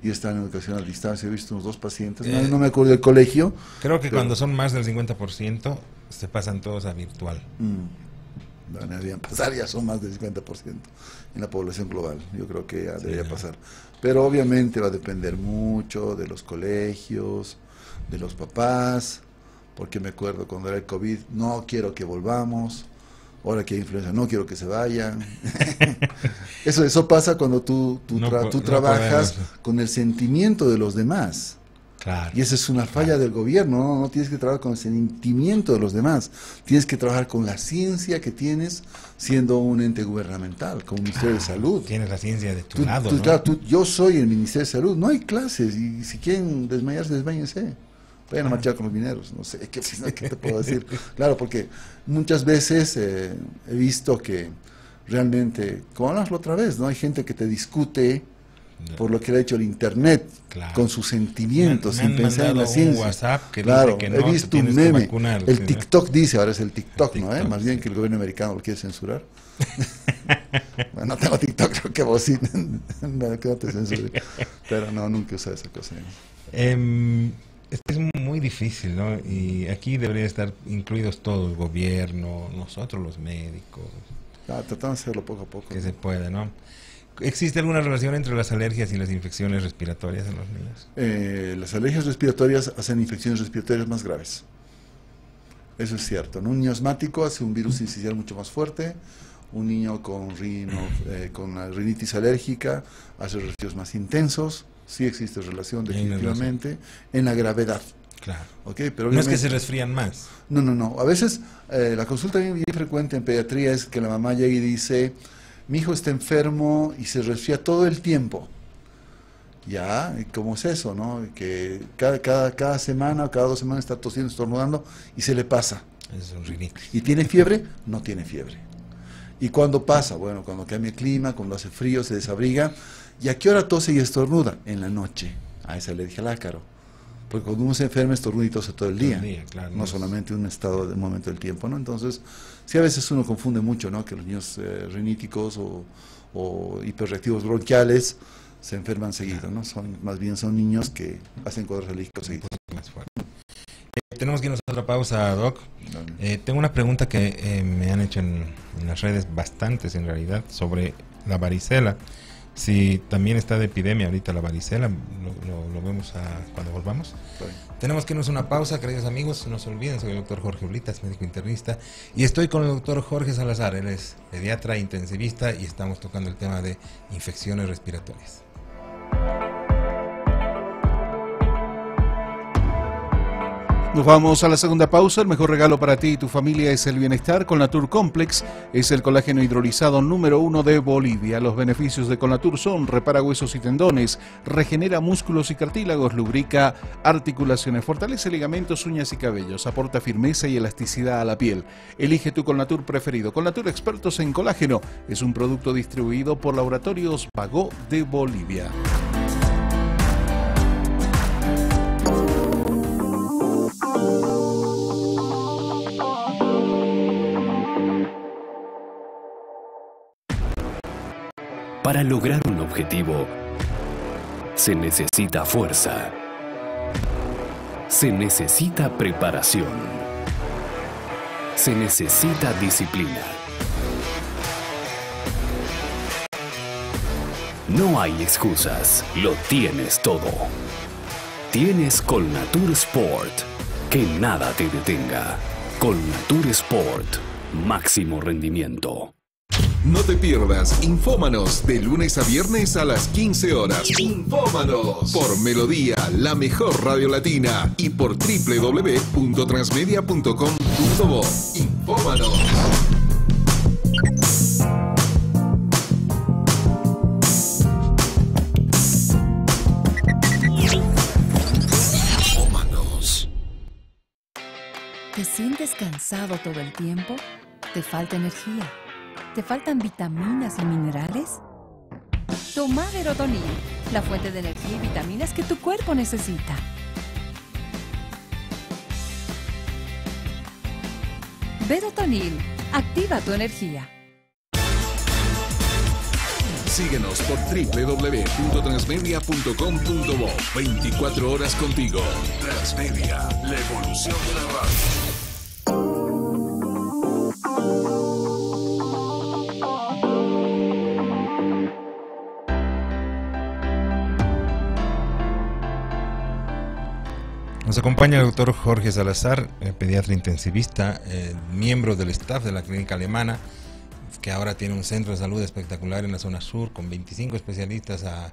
y están en educación a distancia. He visto unos 2 pacientes, no me acuerdo del colegio. Creo que cuando son más del 50% se pasan todos a virtual. No deberían pasar, ya son más del 50% en la población global. Yo creo que ya debería pasar. Pero obviamente va a depender mucho de los colegios, de los papás, porque me acuerdo cuando era el COVID, no quiero que volvamos. Ahora que hay influenza, no quiero que se vayan. Eso pasa cuando tú trabajas con el sentimiento de los demás. Claro. Y esa es una falla del gobierno, ¿no? No tienes que trabajar con el sentimiento de los demás, tienes que trabajar con la ciencia que tienes siendo un ente gubernamental, como Ministerio de Salud. Tienes la ciencia de tu lado, ¿no? Claro, yo soy el Ministerio de Salud, no hay clases, y si quieren desmayarse, desmáyense. Vayan a marchar con los mineros, no sé, ¿qué te puedo decir? Claro, porque muchas veces he visto que realmente, como hablamos la otra vez, ¿no? Hay gente que te discute por lo que le ha hecho el internet, con sus sentimientos, sin pensar en la ciencia. WhatsApp que claro, dice que no, he visto un meme. El ¿sí, TikTok dice, ahora es el TikTok, ¿no? TikTok, Más bien que el gobierno americano lo quiere censurar. Bueno, no tengo TikTok, creo que vos sí, que no te censure. Pero no, nunca usé esa cosa. Es muy difícil, ¿no? Y aquí debería estar incluidos todos, el gobierno, nosotros los médicos. Tratando de hacerlo poco a poco. Que se puede, ¿no? ¿Existe alguna relación entre las alergias y las infecciones respiratorias en los niños? Las alergias respiratorias hacen infecciones respiratorias más graves. Eso es cierto, ¿no? Un niño asmático hace un virus sincicial mucho más fuerte. Un niño con rinitis alérgica hace resfríos más intensos. Sí existe relación definitivamente en la gravedad. Claro. ¿Okay? Pero no es que se resfrían más. No. A veces la consulta bien frecuente en pediatría es que la mamá llega y dice: mi hijo está enfermo y se resfría todo el tiempo. Ya, ¿cómo es eso, no? Que cada semana o cada 2 semanas está tosiendo, estornudando y se le pasa. Es un rinitis. ¿Y tiene fiebre? No tiene fiebre. ¿Y cuándo pasa? Bueno, cuando cambia el clima, cuando hace frío, se desabriga. ¿Y a qué hora tose y estornuda? En la noche. A esa alergia al ácaro. Porque cuando uno se enferma, estornuda y tose todo el día. Claro, no solamente un momento del tiempo, ¿no? Entonces, sí, a veces uno confunde mucho, ¿no? Que los niños riníticos o hiperreactivos bronquiales se enferman seguido, ¿no? Más bien son niños que hacen cuadros alérgicos seguidos. Tenemos que irnos a otra pausa, Doc. Tengo una pregunta que me han hecho en las redes, bastantes en realidad, sobre la varicela. Si también está de epidemia ahorita la varicela, lo vemos cuando volvamos. Tenemos que irnos a una pausa, queridos amigos, no se olviden, soy el doctor Jorge Oblitas, médico internista, y estoy con el doctor Jorge Salazar, él es pediatra intensivista y estamos tocando el tema de infecciones respiratorias. Nos vamos a la segunda pausa. El mejor regalo para ti y tu familia es el bienestar. Colnatur Complex es el colágeno hidrolizado número 1 de Bolivia. Los beneficios de Colnatur son: repara huesos y tendones, regenera músculos y cartílagos, lubrica articulaciones, fortalece ligamentos, uñas y cabellos, aporta firmeza y elasticidad a la piel. Elige tu Colnatur preferido. Colnatur, expertos en colágeno, es un producto distribuido por Laboratorios Pagó de Bolivia. Para lograr un objetivo, se necesita fuerza. Se necesita preparación. Se necesita disciplina. No hay excusas, lo tienes todo. Tienes Colnatur Sport, que nada te detenga. Colnatur Sport, máximo rendimiento. No te pierdas Infómanos de lunes a viernes a las 15 horas. Infómanos por Melodía, la mejor radio latina, y por www.transmedia.com.bo. Infómanos. Infómanos. ¿Te sientes cansado todo el tiempo? ¿Te falta energía? ¿Te faltan vitaminas y minerales? Toma Verotonil, la fuente de energía y vitaminas que tu cuerpo necesita. Verotonil, activa tu energía. Síguenos por www.transmedia.com.bo. 24 horas contigo. Transmedia, la evolución de la radio. Nos acompaña el doctor Jorge Salazar, pediatra intensivista, miembro del staff de la clínica alemana, que ahora tiene un centro de salud espectacular en la zona sur, con 25 especialistas a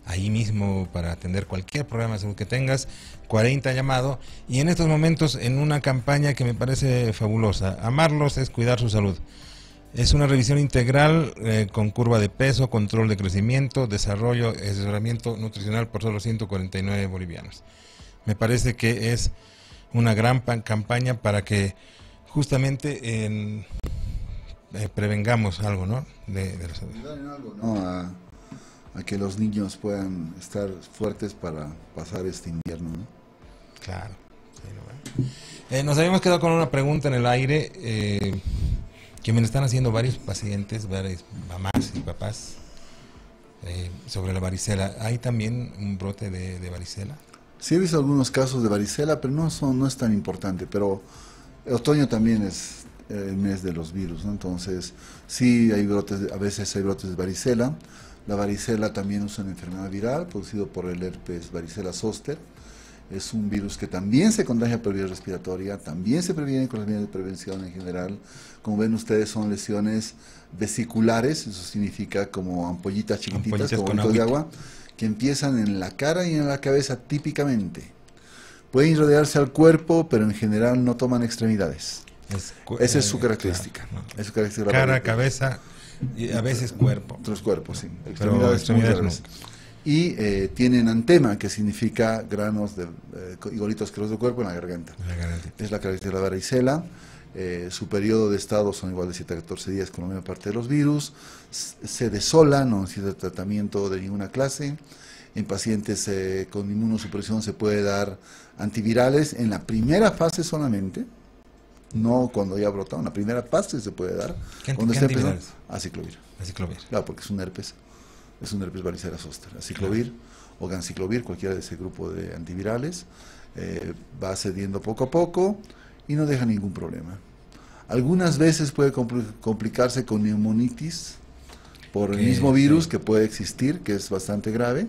ahí mismo para atender cualquier problema de salud que tengas. 40 llamado, y en estos momentos en una campaña que me parece fabulosa. Amarlos es cuidar su salud. Es una revisión integral con curva de peso, control de crecimiento, desarrollo, asesoramiento nutricional por solo 149 bolivianos. Me parece que es una gran campaña para que justamente prevengamos algo, ¿no? De la salud. ¿No? A que los niños puedan estar fuertes para pasar este invierno, ¿no? Claro. Sí, ¿no? Nos habíamos quedado con una pregunta en el aire que me lo están haciendo varios pacientes, varias mamás y papás, sobre la varicela. ¿Hay también un brote de varicela? Sí, he visto algunos casos de varicela, pero no es tan importante. Pero el otoño también es el mes de los virus, ¿no? Entonces, sí hay brotes, a veces hay brotes de varicela. La varicela también es una enfermedad viral producido por el herpes varicela zoster. Es un virus que también se contagia por vía respiratoria, también se previene con las medidas de prevención en general. Como ven ustedes, son lesiones vesiculares, eso significa como ampollitas chiquititas, como bolitos de agua, que empiezan en la cara y en la cabeza típicamente. Pueden irradiarse al cuerpo, pero en general no toman extremidades. Esa es su característica. Claro, no. Es su característica. Cara, cabeza y a veces cuerpo. Otros cuerpos, sí. Extremidades no. Y tienen antema, que significa granos y golitos asquerosos del cuerpo en la garganta. Es la característica de la varicela. Su periodo de estado son igual de 7 a 14 días con la misma parte de los virus. Se desola, no necesita tratamiento de ninguna clase. En pacientes con inmunosupresión se puede dar antivirales en la primera fase solamente, no cuando ya ha brotado. En la primera fase se puede dar. ¿Qué antivirales? Aciclovir. Aciclovir. Claro, porque es un herpes varicela zoster. Aciclovir o ganciclovir, cualquiera de ese grupo de antivirales, va cediendo poco a poco y no deja ningún problema. Algunas veces puede complicarse con neumonitis por el mismo virus que puede existir, que es bastante grave,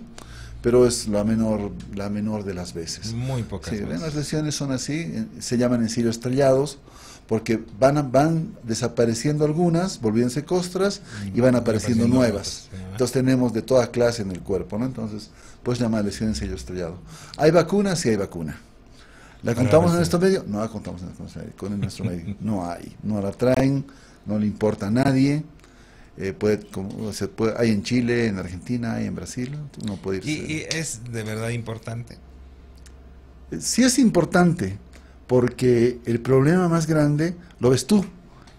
pero es la menor de las veces. Muy pocas veces. Las lesiones son así, se llaman encílios estrellados, porque van desapareciendo algunas, volviéndose costras, y van apareciendo nuevas. Entonces tenemos de toda clase en el cuerpo, ¿no? Entonces, pues llamar lesión en encílio estrellado. ¿Hay vacuna? Sí hay vacuna. ¿La contamos en nuestro medio? No la contamos en nuestro medio. No hay. No la traen, no le importa a nadie. Hay en Chile, en Argentina, hay en Brasil. Uno puede irse. ¿Y es de verdad importante? Sí es importante, porque el problema más grande lo ves tú,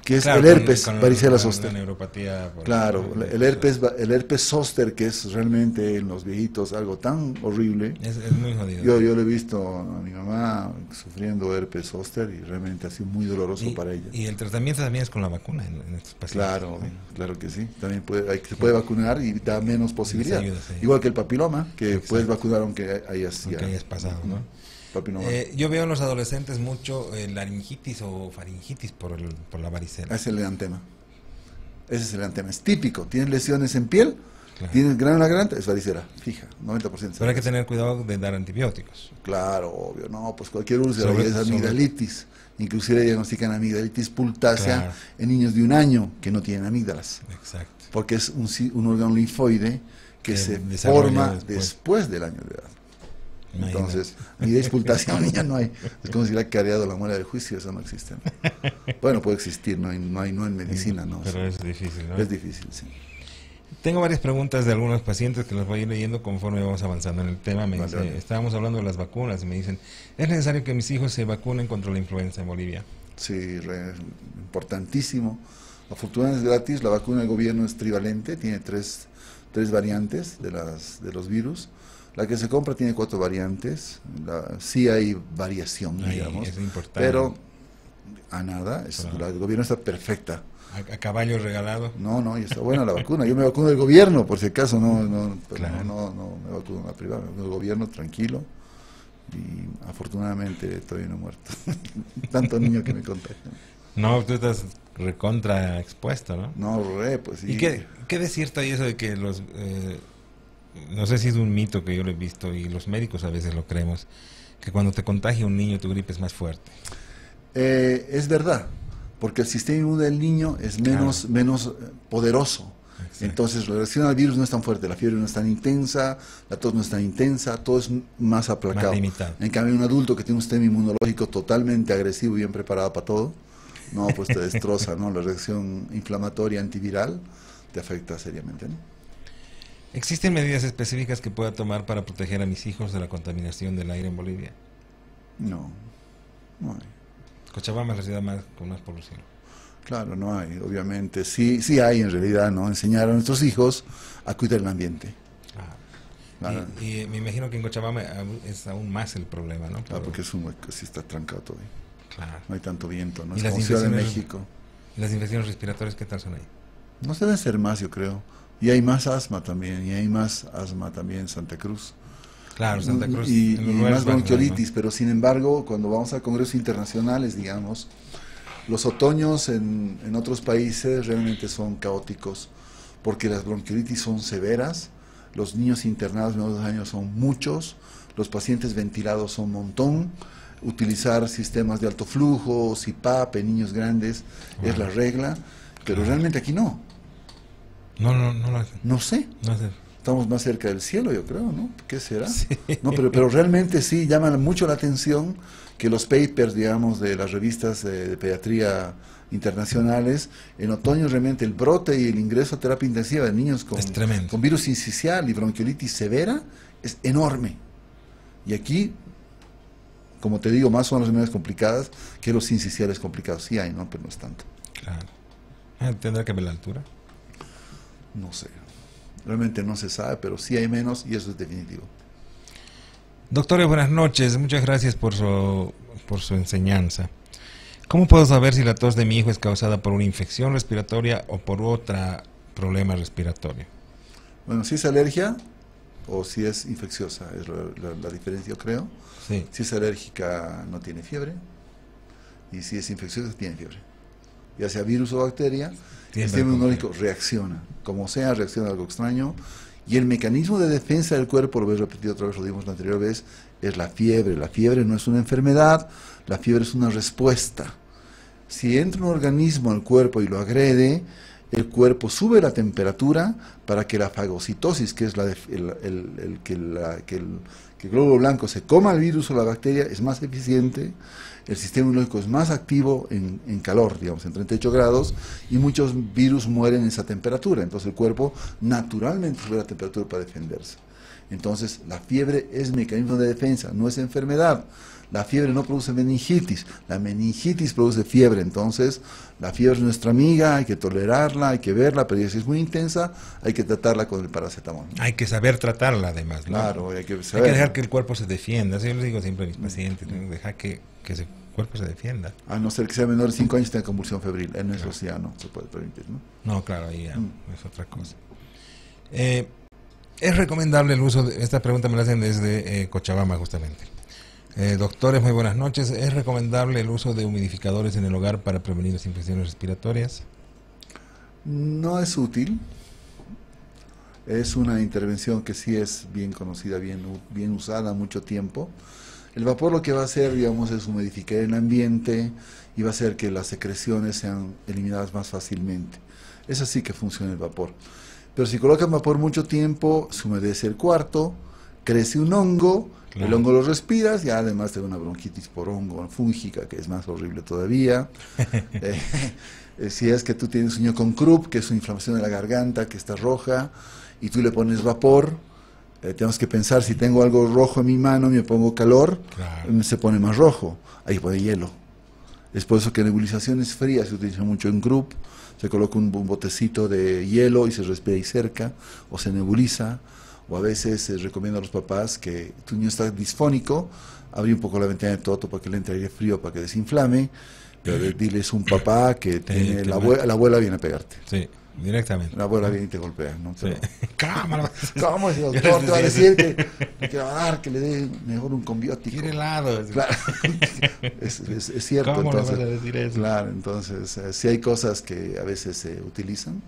que es el herpes varicela zoster. La neuropatía. Claro, el herpes zoster, que es realmente en los viejitos algo tan horrible. Es muy jodido. Yo le he visto a mi mamá sufriendo herpes zoster y realmente ha sido muy doloroso para ella. Y el tratamiento también es con la vacuna en estos pacientes. Claro, ¿no? Claro que sí. También se puede vacunar y da menos posibilidad. Sí. Igual que el papiloma, que puedes vacunar aunque hayas pasado, ¿no? Yo veo en los adolescentes mucho laringitis o faringitis por la varicela. Ese es el antema. Es típico. Tienes lesiones en piel, tienes grano en la garganta, es varicela, fija, 90%. Pero hay que tener cuidado de dar antibióticos. Claro, obvio. No, pues cualquier úlcera es amigdalitis. Inclusive diagnostican amigdalitis pultácea en niños de 1 año que no tienen amígdalas. Exacto. Porque es un órgano linfoide que se forma después del año de edad. Entonces, amigdalitis pultácea en niña no hay. Es como si le ha careado la muela del juicio, eso no existe, ¿no? Bueno, puede existir, no en medicina, ¿no? Pero es difícil, ¿no? Es difícil, sí. Tengo varias preguntas de algunos pacientes que las voy a ir leyendo conforme vamos avanzando en el tema. Estábamos hablando de las vacunas y me dicen, ¿es necesario que mis hijos se vacunen contra la influenza en Bolivia? Sí, importantísimo. Afortunadamente es gratis, la vacuna del gobierno es trivalente, tiene tres variantes de los virus. La que se compra tiene 4 variantes, sí hay variación, digamos, es importante. Pero a nada, la del gobierno está perfecta. ¿A caballo regalado? No, y está buena la vacuna. Yo me vacuno del gobierno, por si acaso, no me vacuno la privada, me vacuno del gobierno, tranquilo. Y afortunadamente todavía no he muerto. Tanto niño que me contagian. No, tú estás recontra expuesto, ¿no? No, pues sí. ¿Y qué de cierto hay eso de que los... no sé si es un mito que yo lo he visto y los médicos a veces lo creemos, que cuando te contagia un niño tu gripe es más fuerte? Es verdad, porque el sistema inmune del niño es menos poderoso. Exacto. Entonces la reacción al virus no es tan fuerte, la fiebre no es tan intensa, la tos no es tan intensa, todo es más aplacado. En cambio, un adulto que tiene un sistema inmunológico totalmente agresivo y bien preparado para todo, no, pues te destroza, ¿no? La reacción inflamatoria antiviral te afecta seriamente, ¿no? ¿Existen medidas específicas que pueda tomar para proteger a mis hijos de la contaminación del aire en Bolivia? No, no hay. Cochabamba es la ciudad con más polución. Claro, no hay, obviamente. Sí hay en realidad, ¿no? Enseñar a nuestros hijos a cuidar el ambiente. Claro. Y me imagino que en Cochabamba es aún más el problema, ¿no? Claro, porque sí está trancado todo. Claro. No hay tanto viento, ¿no? ¿Y es como Ciudad de México. ¿Y las infecciones respiratorias qué tal son ahí? No se deben ser más, yo creo. Y hay más asma también, en Santa Cruz. Claro, Santa Cruz. Y más bronquiolitis, pero sin embargo, cuando vamos a congresos internacionales, digamos, los otoños en otros países realmente son caóticos, porque las bronquiolitis son severas, los niños internados de 2 años son muchos, los pacientes ventilados son un montón, utilizar sistemas de alto flujo, CPAP en niños grandes es la regla, pero realmente aquí no. No lo hacen. No sé. No sé. Estamos más cerca del cielo, yo creo, ¿no? ¿Qué será? Sí. No, pero realmente sí llaman mucho la atención que los papers, digamos, de las revistas de pediatría internacionales, en otoño realmente el brote y el ingreso a terapia intensiva de niños con virus sincicial y bronquiolitis severa es enorme. Y aquí, como te digo, más son las enfermedades complicadas que los sinciciales complicados. Sí hay, ¿no? Pero no es tanto. Claro. ¿Tendrá que ver la altura? No sé. Realmente no se sabe, pero sí hay menos y eso es definitivo. Doctores, buenas noches. Muchas gracias por su enseñanza. ¿Cómo puedo saber si la tos de mi hijo es causada por una infección respiratoria o por otro problema respiratorio? Bueno, si es alergia o si es infecciosa, es la diferencia, yo creo. Sí. Si es alérgica, no tiene fiebre. Y si es infecciosa, tiene fiebre. Ya sea virus o bacteria, el sistema inmunológico reacciona. Como sea, reacciona a algo extraño. Y el mecanismo de defensa del cuerpo, lo voy a repetir otra vez, lo dimos la anterior vez, es la fiebre. La fiebre no es una enfermedad, la fiebre es una respuesta. Si entra un organismo al cuerpo y lo agrede, el cuerpo sube la temperatura para que la fagocitosis, que es que el glóbulo blanco se coma el virus o la bacteria, es más eficiente. El sistema inmunológico es más activo en calor, digamos, en 38 grados, y muchos virus mueren en esa temperatura. Entonces el cuerpo naturalmente sube la temperatura para defenderse. Entonces la fiebre es mecanismo de defensa, no es enfermedad. La fiebre no produce meningitis, la meningitis produce fiebre. Entonces la fiebre es nuestra amiga, hay que tolerarla, hay que verla, pero si es muy intensa, hay que tratarla con el paracetamol, ¿no? Hay que saber tratarla además, ¿no? Claro, hay que saber. Hay que dejar que el cuerpo se defienda. Así yo les digo siempre a mis pacientes, ¿no? Dejar que el cuerpo se defienda. A no ser que sea menor de 5 años y tenga convulsión febril. En eso sí ya no se puede permitir, ¿no? No, claro, ahí ya es otra cosa. ¿Es recomendable el uso de... Esta pregunta me la hacen desde Cochabamba, justamente. Doctores, muy buenas noches. ¿Es recomendable el uso de humidificadores en el hogar para prevenir las infecciones respiratorias? No es útil. Es una intervención que sí es bien conocida, bien usada mucho tiempo. El vapor lo que va a hacer, digamos, es humidificar el ambiente y va a hacer que las secreciones sean eliminadas más fácilmente. Es así que funciona el vapor. Pero si colocan vapor mucho tiempo, se humedece el cuarto, crece un hongo, claro. El hongo lo respiras y además te da una bronquitis por hongo fúngica, que es más horrible todavía. Si es que tú tienes un niño con Krupp, que es una inflamación de la garganta, que está roja, y tú le pones vapor, tenemos que pensar, si tengo algo rojo en mi mano y me pongo calor, claro. Se pone más rojo, ahí pone hielo. Es por eso que nebulizaciones frías se utilizan mucho en Krupp, se coloca un botecito de hielo y se respira ahí cerca, o se nebuliza, o a veces se recomienda a los papás que tu niño está disfónico, abrir un poco la ventana de toto para que le entre aire frío, para que desinflame, pero diles un papá que tiene la abuela viene a pegarte. Sí. Directamente. La abuela viene y te golpea, ¿no? Pero, sí. Cámara. ¿Cómo? El doctor te va a decir que va a dar, que le dé mejor un combiótico. Quiere helado. Claro. Es cierto. ¿Cómo entonces, le vas a decir eso? Claro, entonces sí hay cosas que a veces se utilizan,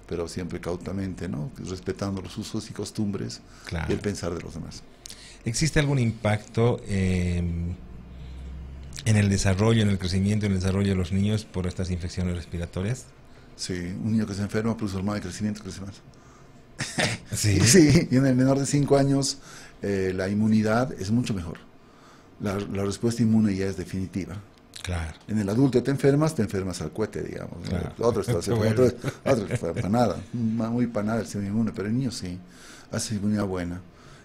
pero siempre cautamente, ¿no? Respetando los usos y costumbres, claro. Y el pensar de los demás. ¿Existe algún impacto en el desarrollo, en el crecimiento y en el desarrollo de los niños por estas infecciones respiratorias? Sí, un niño que se enferma plus hormona de crecimiento crece más. Sí. Sí, y en el menor de 5 años la inmunidad es mucho mejor. La respuesta inmune ya es definitiva. Claro. En el adulto te enfermas al cohete, digamos. Claro. Otro para nada, muy para nada el sistema inmune, pero el niño sí, hace inmunidad buena.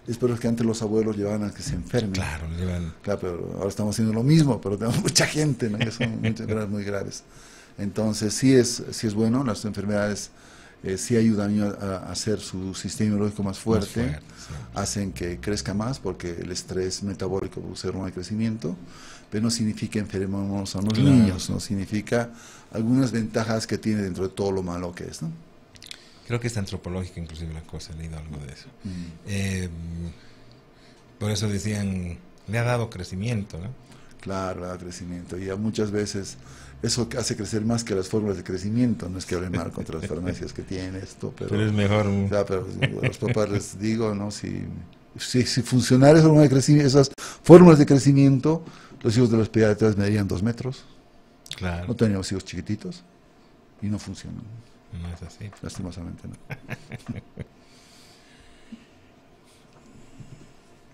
Es por eso que antes los abuelos llevaban a que se enfermen. Claro, llevan. Claro, pero ahora estamos haciendo lo mismo, pero tenemos mucha gente, ¿no? Que son muchas enfermedades muy graves. Entonces sí es bueno, las enfermedades sí ayudan a hacer su sistema inmunológico más fuerte, sí. Hacen que crezca más porque el estrés metabólico produce hormona de crecimiento, pero no significa enfermemos a los niños, no significa algunas ventajas que tiene dentro de todo lo malo que es, ¿no? Creo que es antropológica inclusive la cosa, he leído algo de eso. Por eso decían, le ha dado crecimiento, ¿no? Claro, le da crecimiento, y muchas veces eso hace crecer más que las fórmulas de crecimiento. No es que hable mal contra las farmacias que tienen esto, pero es mejor. Pero a los papás les digo, ¿no? Si funcionara esa fórmula de crecimiento, esas fórmulas de crecimiento, los hijos de los pediatras medirían 2 metros. Claro. No teníamos hijos chiquititos y no funcionan. No es así. Lastimosamente no.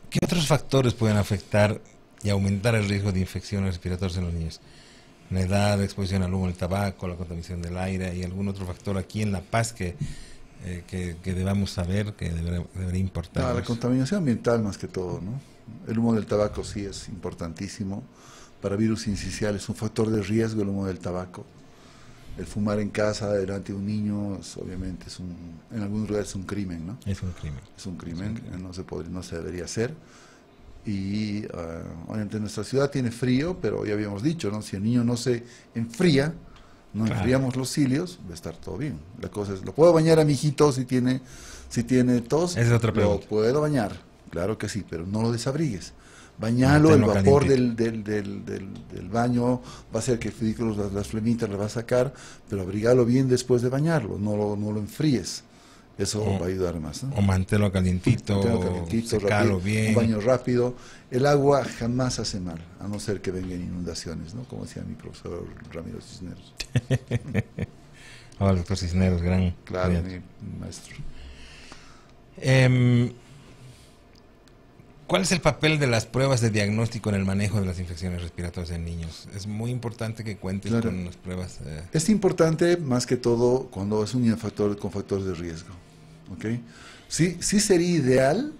¿Qué otros factores pueden afectar y aumentar el riesgo de infecciones respiratorias en los niños? La edad, la exposición al humo del tabaco, la contaminación del aire y algún otro factor aquí en La Paz que debamos saber, que debería importar. La contaminación ambiental más que todo, ¿no? El humo del tabaco sí es importantísimo. Para virus sincicial es un factor de riesgo el humo del tabaco. El fumar en casa delante de un niño obviamente en algunos lugares es un crimen, ¿no? Es un crimen. Es un crimen, no se debería hacer. Y obviamente nuestra ciudad tiene frío, pero ya habíamos dicho, ¿no? Si el niño no se enfría, no enfriamos los cilios, va a estar todo bien. La cosa es, ¿lo puedo bañar a mi hijito si tiene tos? Esa es otra pregunta. Lo puedo bañar, claro que sí, pero no lo desabrigues. Bañalo, el vapor del baño va a hacer que las flemitas las va a sacar, pero abrigalo bien después de bañarlo, no lo enfríes. Eso va a ayudar más, ¿no? O manténlo calientito, secalo bien. Un baño rápido. El agua jamás hace mal, a no ser que vengan inundaciones, ¿no? Como decía mi profesor Ramiro Cisneros. El doctor Cisneros, gran. Claro, mi maestro. ¿Cuál es el papel de las pruebas de diagnóstico en el manejo de las infecciones respiratorias en niños? Es muy importante que cuentes con las pruebas. Es importante más que todo cuando es un niño con factores de riesgo. ¿Okay? Sí sería ideal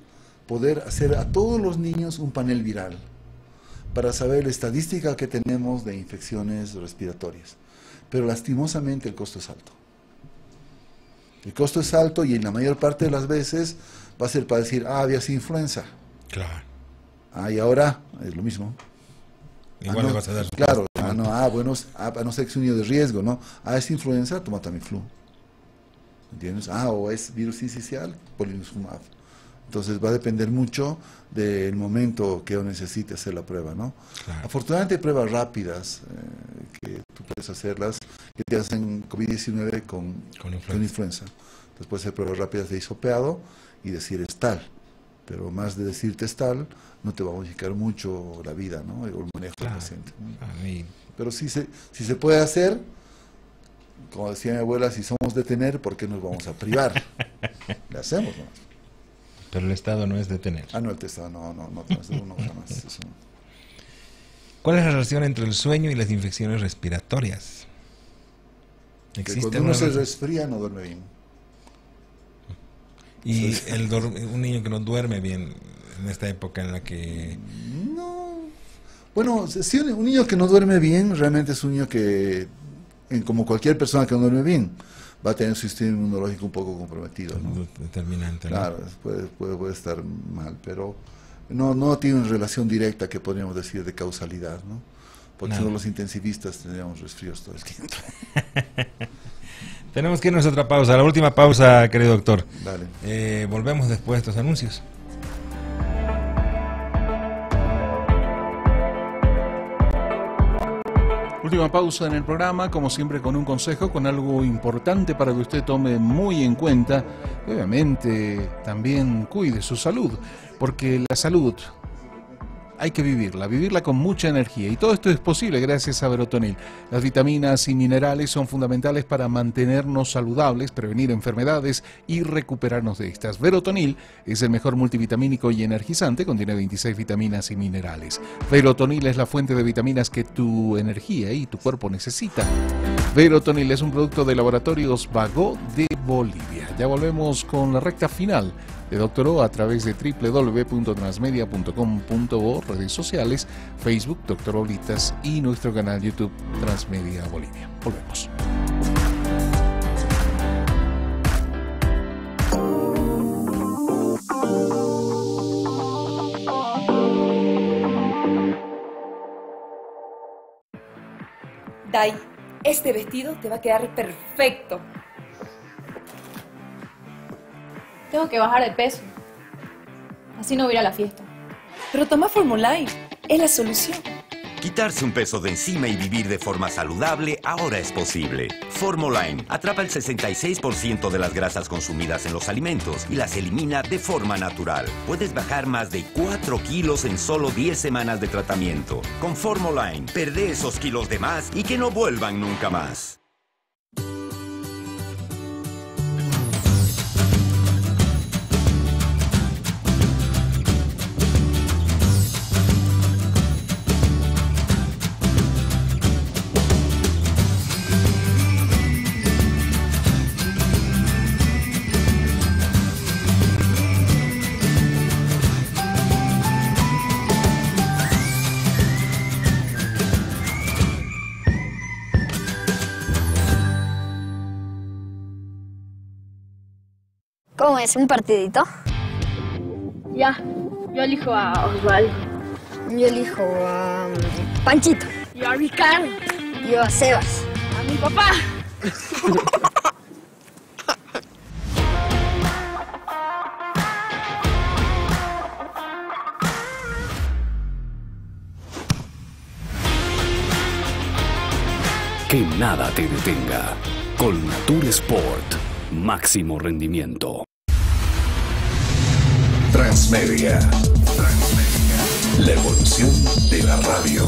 poder hacer a todos los niños un panel viral para saber la estadística que tenemos de infecciones respiratorias. Pero lastimosamente el costo es alto. El costo es alto y en la mayor parte de las veces va a ser para decir, había sido influenza. Claro. Y ahora es lo mismo. Igual le vas a dar. Claro, no sé que es un niño de riesgo, ¿no? Es influenza, toma Tamiflu. ¿Entiendes? O es virus sincicial, Polinizumab. Entonces va a depender mucho del momento que necesite hacer la prueba, ¿no? Claro. Afortunadamente hay pruebas rápidas que tú puedes hacerlas, que te hacen COVID-19 con influenza. Entonces puedes hacer pruebas rápidas de hisopeado y decir es tal. Pero más de decirte es tal, no te va a modificar mucho la vida, ¿no? O el manejo del paciente. Pero si se puede hacer, como decía mi abuela, si somos de tener, ¿por qué nos vamos a privar? Le hacemos, ¿no? Pero el Estado no es de tener. No, el Estado no jamás. Eso. ¿Cuál es la relación entre el sueño y las infecciones respiratorias? Cuando uno se resfría no duerme bien. Y un niño que no duerme bien en esta época en la que... No. Bueno, si un niño que no duerme bien, realmente es un niño que, como cualquier persona que no duerme bien, va a tener su sistema inmunológico un poco comprometido, ¿no? Determinante, ¿no? Claro, puede estar mal, pero no tiene una relación directa que podríamos decir de causalidad, ¿no? Porque si no los intensivistas tendríamos resfríos todo el tiempo. Tenemos que irnos a otra pausa, la última pausa, querido doctor. Dale. Volvemos después de estos anuncios. Última pausa en el programa, como siempre con un consejo, con algo importante para que usted tome muy en cuenta. Obviamente también cuide su salud, porque la salud hay que vivirla con mucha energía. Y todo esto es posible gracias a Verotonil. Las vitaminas y minerales son fundamentales para mantenernos saludables, prevenir enfermedades y recuperarnos de estas. Verotonil es el mejor multivitamínico y energizante, contiene 26 vitaminas y minerales. Verotonil es la fuente de vitaminas que tu energía y tu cuerpo necesitan. Verotonil es un producto de Laboratorios Bagó de Bolivia. Ya volvemos con la recta final de Dr. O a través de www.transmedia.com.bo, redes sociales, Facebook, Dr. Oblitas y nuestro canal YouTube Transmedia Bolivia. Volvemos. Dai, este vestido te va a quedar perfecto. Tengo que bajar de peso. Así no voy a ir a la fiesta. Pero toma Formulae, es la solución. Quitarse un peso de encima y vivir de forma saludable ahora es posible. Formoline atrapa el 66% de las grasas consumidas en los alimentos y las elimina de forma natural. Puedes bajar más de 4 kilos en solo 10 semanas de tratamiento. Con Formoline, perdé esos kilos de más y que no vuelvan nunca más. ¿Cómo es? ¿Un partidito? Ya, yo elijo a Osvaldo. Yo elijo a Panchito. Yo a Ricardo. Yo a Sebas. A mi papá. Que nada te detenga. Con Natur Sport, máximo rendimiento. Transmedia. La evolución de la radio.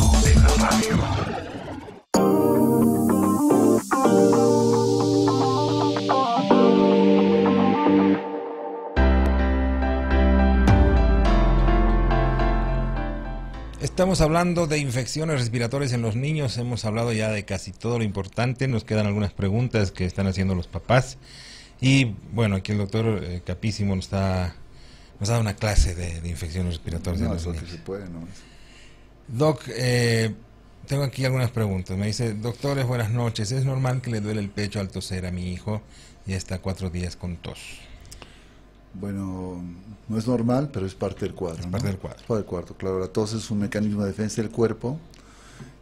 Estamos hablando de infecciones respiratorias en los niños, hemos hablado ya de casi todo lo importante, nos quedan algunas preguntas que están haciendo los papás y bueno, aquí el doctor Capísimo nos ha dado una clase de infecciones respiratorias en los niños. Que se puede, ¿no? Doc, tengo aquí algunas preguntas, me dice, doctores, buenas noches, ¿es normal que le duele el pecho al toser a mi hijo? Ya está 4 días con tos. Bueno, no es normal, pero es parte del cuadro. Es parte del cuadro. Es parte del cuadro, claro. La tos es un mecanismo de defensa del cuerpo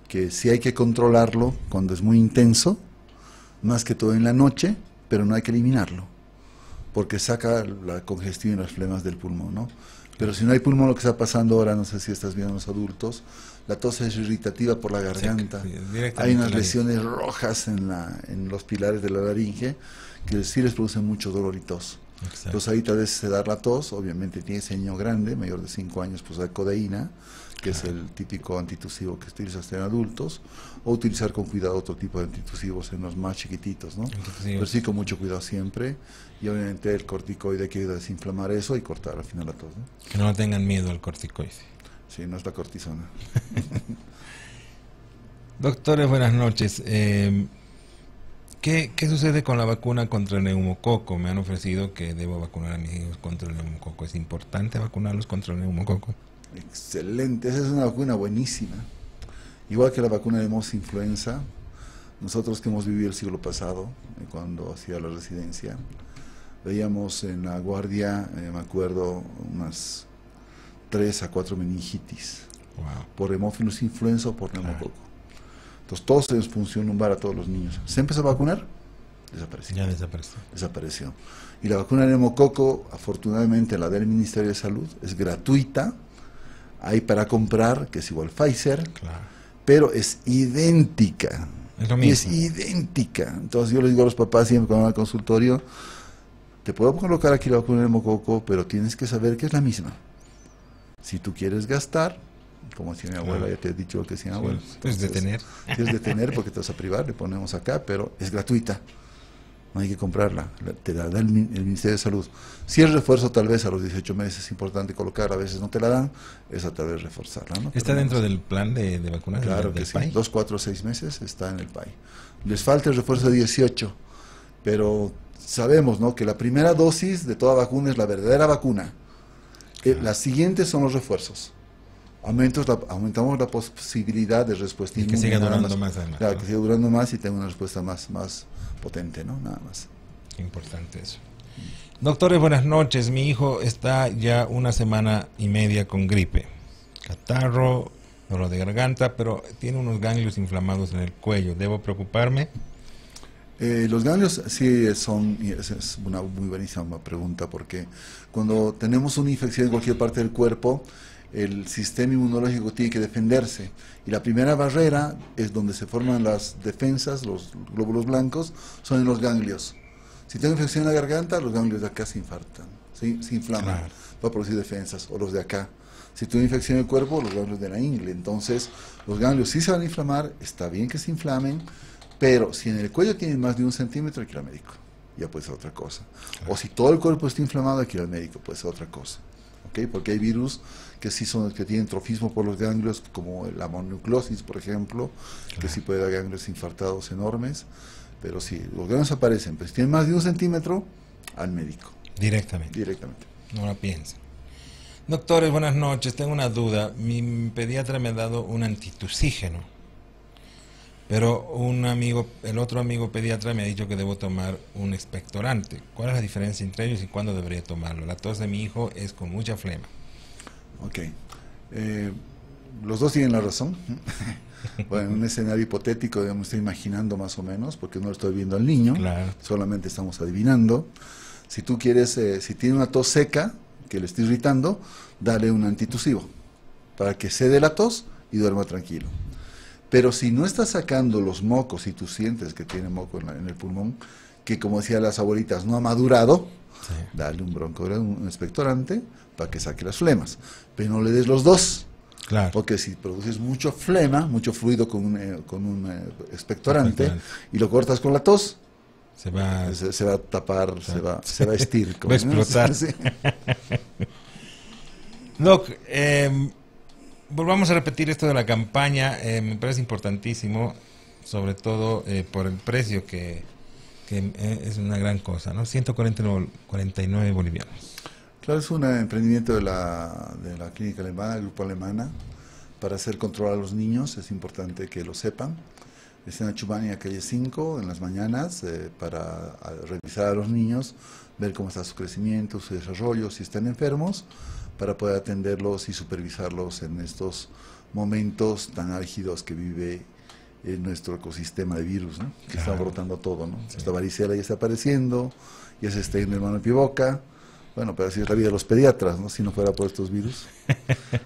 que sí hay que controlarlo cuando es muy intenso, más que todo en la noche, pero no hay que eliminarlo, porque saca la congestión y las flemas del pulmón, ¿no? Pero si no hay pulmón, lo que está pasando ahora, no sé si estás viendo a los adultos, la tos es irritativa por la garganta. Sí, hay unas lesiones rojas en los pilares de la laringe que sí les producen mucho dolor y tos. Exacto. Entonces ahí tal vez se da la tos, obviamente tiene ese niño grande, mayor de 5 años, pues hay codeína, que es el típico antitusivo que se utiliza en adultos, o utilizar con cuidado otro tipo de antitusivos en los más chiquititos, ¿no? Pero sí con mucho cuidado siempre, y obviamente el corticoide que ayuda a desinflamar eso y cortar al final la tos, ¿no? Que no tengan miedo al corticoide. Sí, no es la cortisona. Doctores, buenas noches. ¿Qué sucede con la vacuna contra el neumococo? Me han ofrecido que debo vacunar a mis hijos contra el neumococo. ¿Es importante vacunarlos contra el neumococo? Excelente, esa es una vacuna buenísima. Igual que la vacuna de mosca influenza, nosotros que hemos vivido el siglo pasado, cuando hacía la residencia, veíamos en la guardia, me acuerdo, unas 3 a 4 meningitis. Wow. Por hemófilos influenza o por neumococo. Entonces todos se les puso un lumbar a todos los niños. ¿Se empezó a vacunar? Desapareció. Ya desapareció. Desapareció. Y la vacuna de neumococo, afortunadamente la del Ministerio de Salud, es gratuita, hay para comprar, que es igual Pfizer, claro, pero es idéntica. Es lo mismo. Es idéntica. Entonces yo les digo a los papás siempre cuando van al consultorio, te puedo colocar aquí la vacuna de neumococo, pero tienes que saber que es la misma. Si tú quieres gastar, como decía mi abuela, ya te he dicho lo que decía mi abuela. Pues detener. Tienes que detener porque te vas a privar, le ponemos acá, pero es gratuita. No hay que comprarla, te la da el Ministerio de Salud. Si es refuerzo, tal vez a los 18 meses es importante colocar, a veces no te la dan, esa tal vez reforzarla, ¿no? ¿Está dentro del plan de vacunas? Claro que sí, PAI? 2, 4, 6 meses está en el PAI. Les falta el refuerzo de 18, pero sabemos, ¿no?, que la primera dosis de toda vacuna es la verdadera vacuna. Las siguientes son los refuerzos. Aumentamos la posibilidad de respuesta inmune. Y que siga durando más, además. Claro, ¿no? que siga durando más y tenga una respuesta más potente, ¿no? Nada más. Importante eso. Doctores, buenas noches. Mi hijo está ya 1 semana y media con gripe, catarro, dolor de garganta, pero tiene unos ganglios inflamados en el cuello. ¿Debo preocuparme? Los ganglios sí es una muy buenísima pregunta, porque cuando tenemos una infección en cualquier parte del cuerpo, el sistema inmunológico tiene que defenderse, y la primera barrera es donde se forman las defensas, los glóbulos blancos, son en los ganglios. Si tengo infección en la garganta, los ganglios de acá se infartan, ¿sí? Se inflaman, claro, va a producir defensas, o los de acá. Si tengo infección en el cuerpo, los ganglios de la ingle. Entonces, los ganglios sí se van a inflamar, está bien que se inflamen, pero si en el cuello tienen más de 1 centímetro, hay que ir al médico, ya puede ser otra cosa. Claro. O si todo el cuerpo está inflamado, hay que ir al médico, puede ser otra cosa. ¿Okay? Porque hay virus que sí son que tienen trofismo por los ganglios, como la mononucleosis, por ejemplo, claro, que sí puede dar ganglios infartados enormes, pero sí, los ganglios aparecen, pero si tienen más de 1 centímetro, al médico. Directamente. No la piensen. Doctores, buenas noches. Tengo una duda. Mi pediatra me ha dado un antitusígeno, pero el otro amigo pediatra me ha dicho que debo tomar un expectorante. ¿Cuál es la diferencia entre ellos y cuándo debería tomarlo? La tos de mi hijo es con mucha flema. Ok. Los dos tienen la razón. Bueno, en un escenario hipotético, digamos, estoy imaginando más o menos, porque no lo estoy viendo al niño, claro, solamente estamos adivinando. Si tú quieres, si tiene una tos seca, que le esté irritando, dale un antitusivo, para que cede la tos y duerma tranquilo. Pero si no está sacando los mocos y tú sientes que tiene moco en el pulmón, que como decían las abuelitas, no ha madurado, sí, dale un expectorante para que saque las flemas. Pero no le des los dos. Claro. Porque si produces mucho flema, mucho fluido con un expectorante y lo cortas con la tos, se va a tapar, se va a estir. Va a explotar. Sí. Doc, volvamos a repetir esto de la campaña. Me parece importantísimo, sobre todo por el precio que es una gran cosa, ¿no? 149 bolivianos. Claro, es un emprendimiento de la clínica alemana, el grupo alemana, para hacer control a los niños. Es importante que lo sepan. Es en Achumani, calle 5, en las mañanas, para revisar a los niños, ver cómo está su crecimiento, su desarrollo, si están enfermos, para poder atenderlos y supervisarlos en estos momentos tan álgidos que vive nuestro ecosistema de virus, ¿no? Que claro, está brotando todo, ¿no? Sí. Esta varicela ya está apareciendo, ya se está yendo el mano, pie, boca. Bueno, pero así es la vida de los pediatras, ¿no? Si no fuera por estos virus.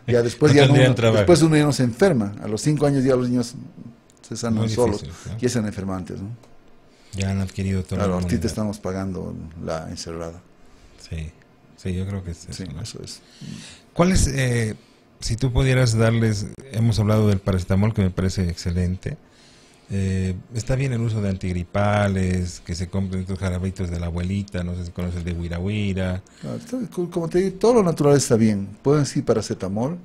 Ya después, después uno ya no se enferma. A los 5 años ya los niños se sanan solos, ¿no? Y están enfermantes, ¿no? Ya han adquirido todo. Claro, ahorita estamos pagando la encerrada. Sí, yo creo que es eso, sí, ¿no? Eso es. ¿Cuál es, si tú pudieras darles, hemos hablado del paracetamol, que me parece excelente, está bien el uso de antigripales, que se compren estos jarabitos de la abuelita, no sé si conoces el de Huirahuira. Como te digo, todo lo natural está bien. Pueden decir paracetamol.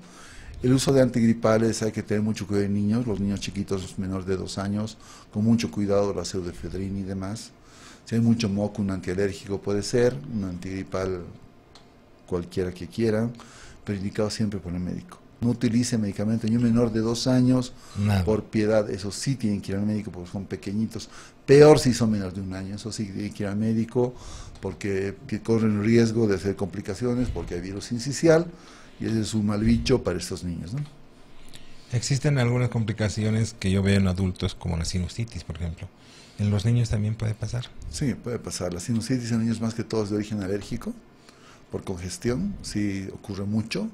El uso de antigripales hay que tener mucho cuidado en niños, los niños chiquitos, los menores de 2 años, con mucho cuidado, la pseudoefedrina y demás. Si hay mucho moco, un antialérgico puede ser, un antigripal cualquiera que quieran, pero indicado siempre por el médico. No utilice medicamentos en un menor de 2 años, nada, por piedad. Eso sí tienen que ir al médico porque son pequeñitos. Peor si son menores de 1 año, eso sí tienen que ir al médico porque corren riesgo de hacer complicaciones, porque hay virus sincicial y ese es un mal bicho para estos niños, ¿no? Existen algunas complicaciones que yo veo en adultos, como la sinusitis, por ejemplo. ¿En los niños también puede pasar? Sí, puede pasar. La sinusitis en niños más que todo es de origen alérgico, por congestión, sí ocurre mucho.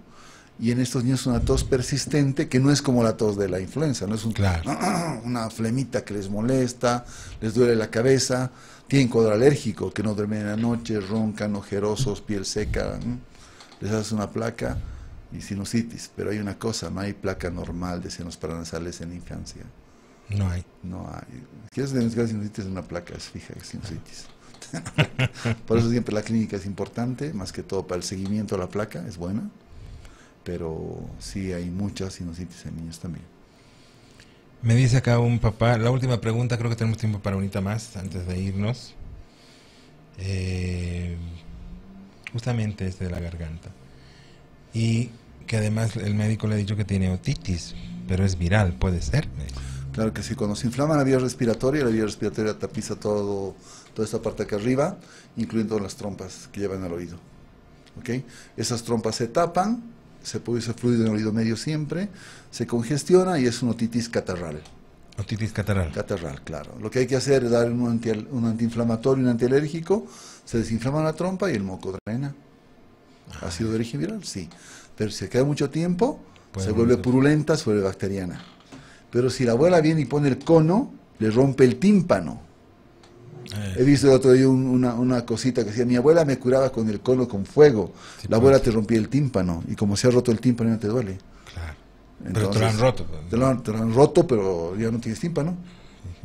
Y en estos niños una tos persistente que no es como la tos de la influenza, no es una flemita que les molesta, les duele la cabeza, tienen cuadro alérgico, que no duermen en la noche, roncan, ojerosos, piel seca, les hace una placa. y sinusitis, pero hay una cosa, no hay placa normal de senos paranasales en la infancia. No hay. No hay. ¿Quieres diagnosticar sinusitis? Una placa es fija, es sinusitis. Por eso siempre la clínica es importante, más que todo para el seguimiento de la placa, es buena, pero sí hay muchas sinusitis en niños también. Me dice acá un papá, la última pregunta, creo que tenemos tiempo para unita más antes de irnos. Justamente es de la garganta. Y que además el médico le ha dicho que tiene otitis, pero es viral, puede ser. Claro que sí, cuando se inflama la vía respiratoria tapiza toda esta parte acá arriba, incluyendo las trompas que llevan al oído. ¿Okay? Esas trompas se tapan, se produce fluido en el oído medio siempre, se congestiona y es una otitis catarral. Otitis catarral. Catarral, claro. Lo que hay que hacer es dar un antiinflamatorio, un antialérgico, se desinflama la trompa y el moco drena. ¿Ha sido de origen viral? Sí. Pero si queda mucho tiempo, se vuelve purulenta, se vuelve bacteriana. Pero si la abuela viene y pone el cono, le rompe el tímpano. He visto el otro día una cosita que decía, mi abuela me curaba con el cono con fuego. Sí, la abuela te rompía el tímpano, y como se ha roto el tímpano ya no te duele. Claro. Entonces, pero te lo han roto. Te lo han roto, pero ya no tienes tímpano.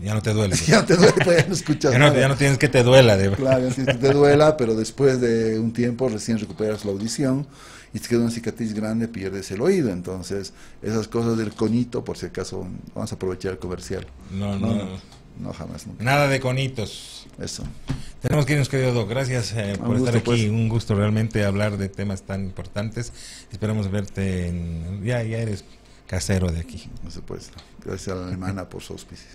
Ya no te duele. Ya no te duele, pues ya no escuchas nada. Ya no tienes que te duela. Claro, ya tienes que te duela, pero después de un tiempo recién recuperas la audición y te queda una cicatriz grande, pierdes el oído. Entonces, esas cosas del conito, por si acaso, vamos a aprovechar el comercial. No, jamás. Nunca. Nada de conitos. Eso. Tenemos que irnos, querido Doc. Gracias por estar aquí. Pues. Un gusto realmente hablar de temas tan importantes. Esperamos verte ya eres casero de aquí. Por supuesto. Gracias a la alemana por su auspicio.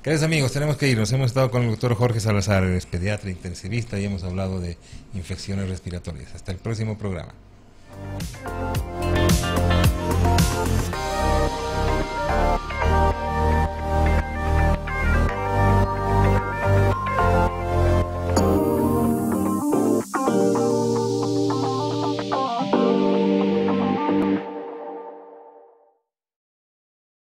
Queridos amigos, tenemos que irnos. Hemos estado con el doctor Jorge Salazar, es pediatra intensivista, y hemos hablado de infecciones respiratorias. Hasta el próximo programa.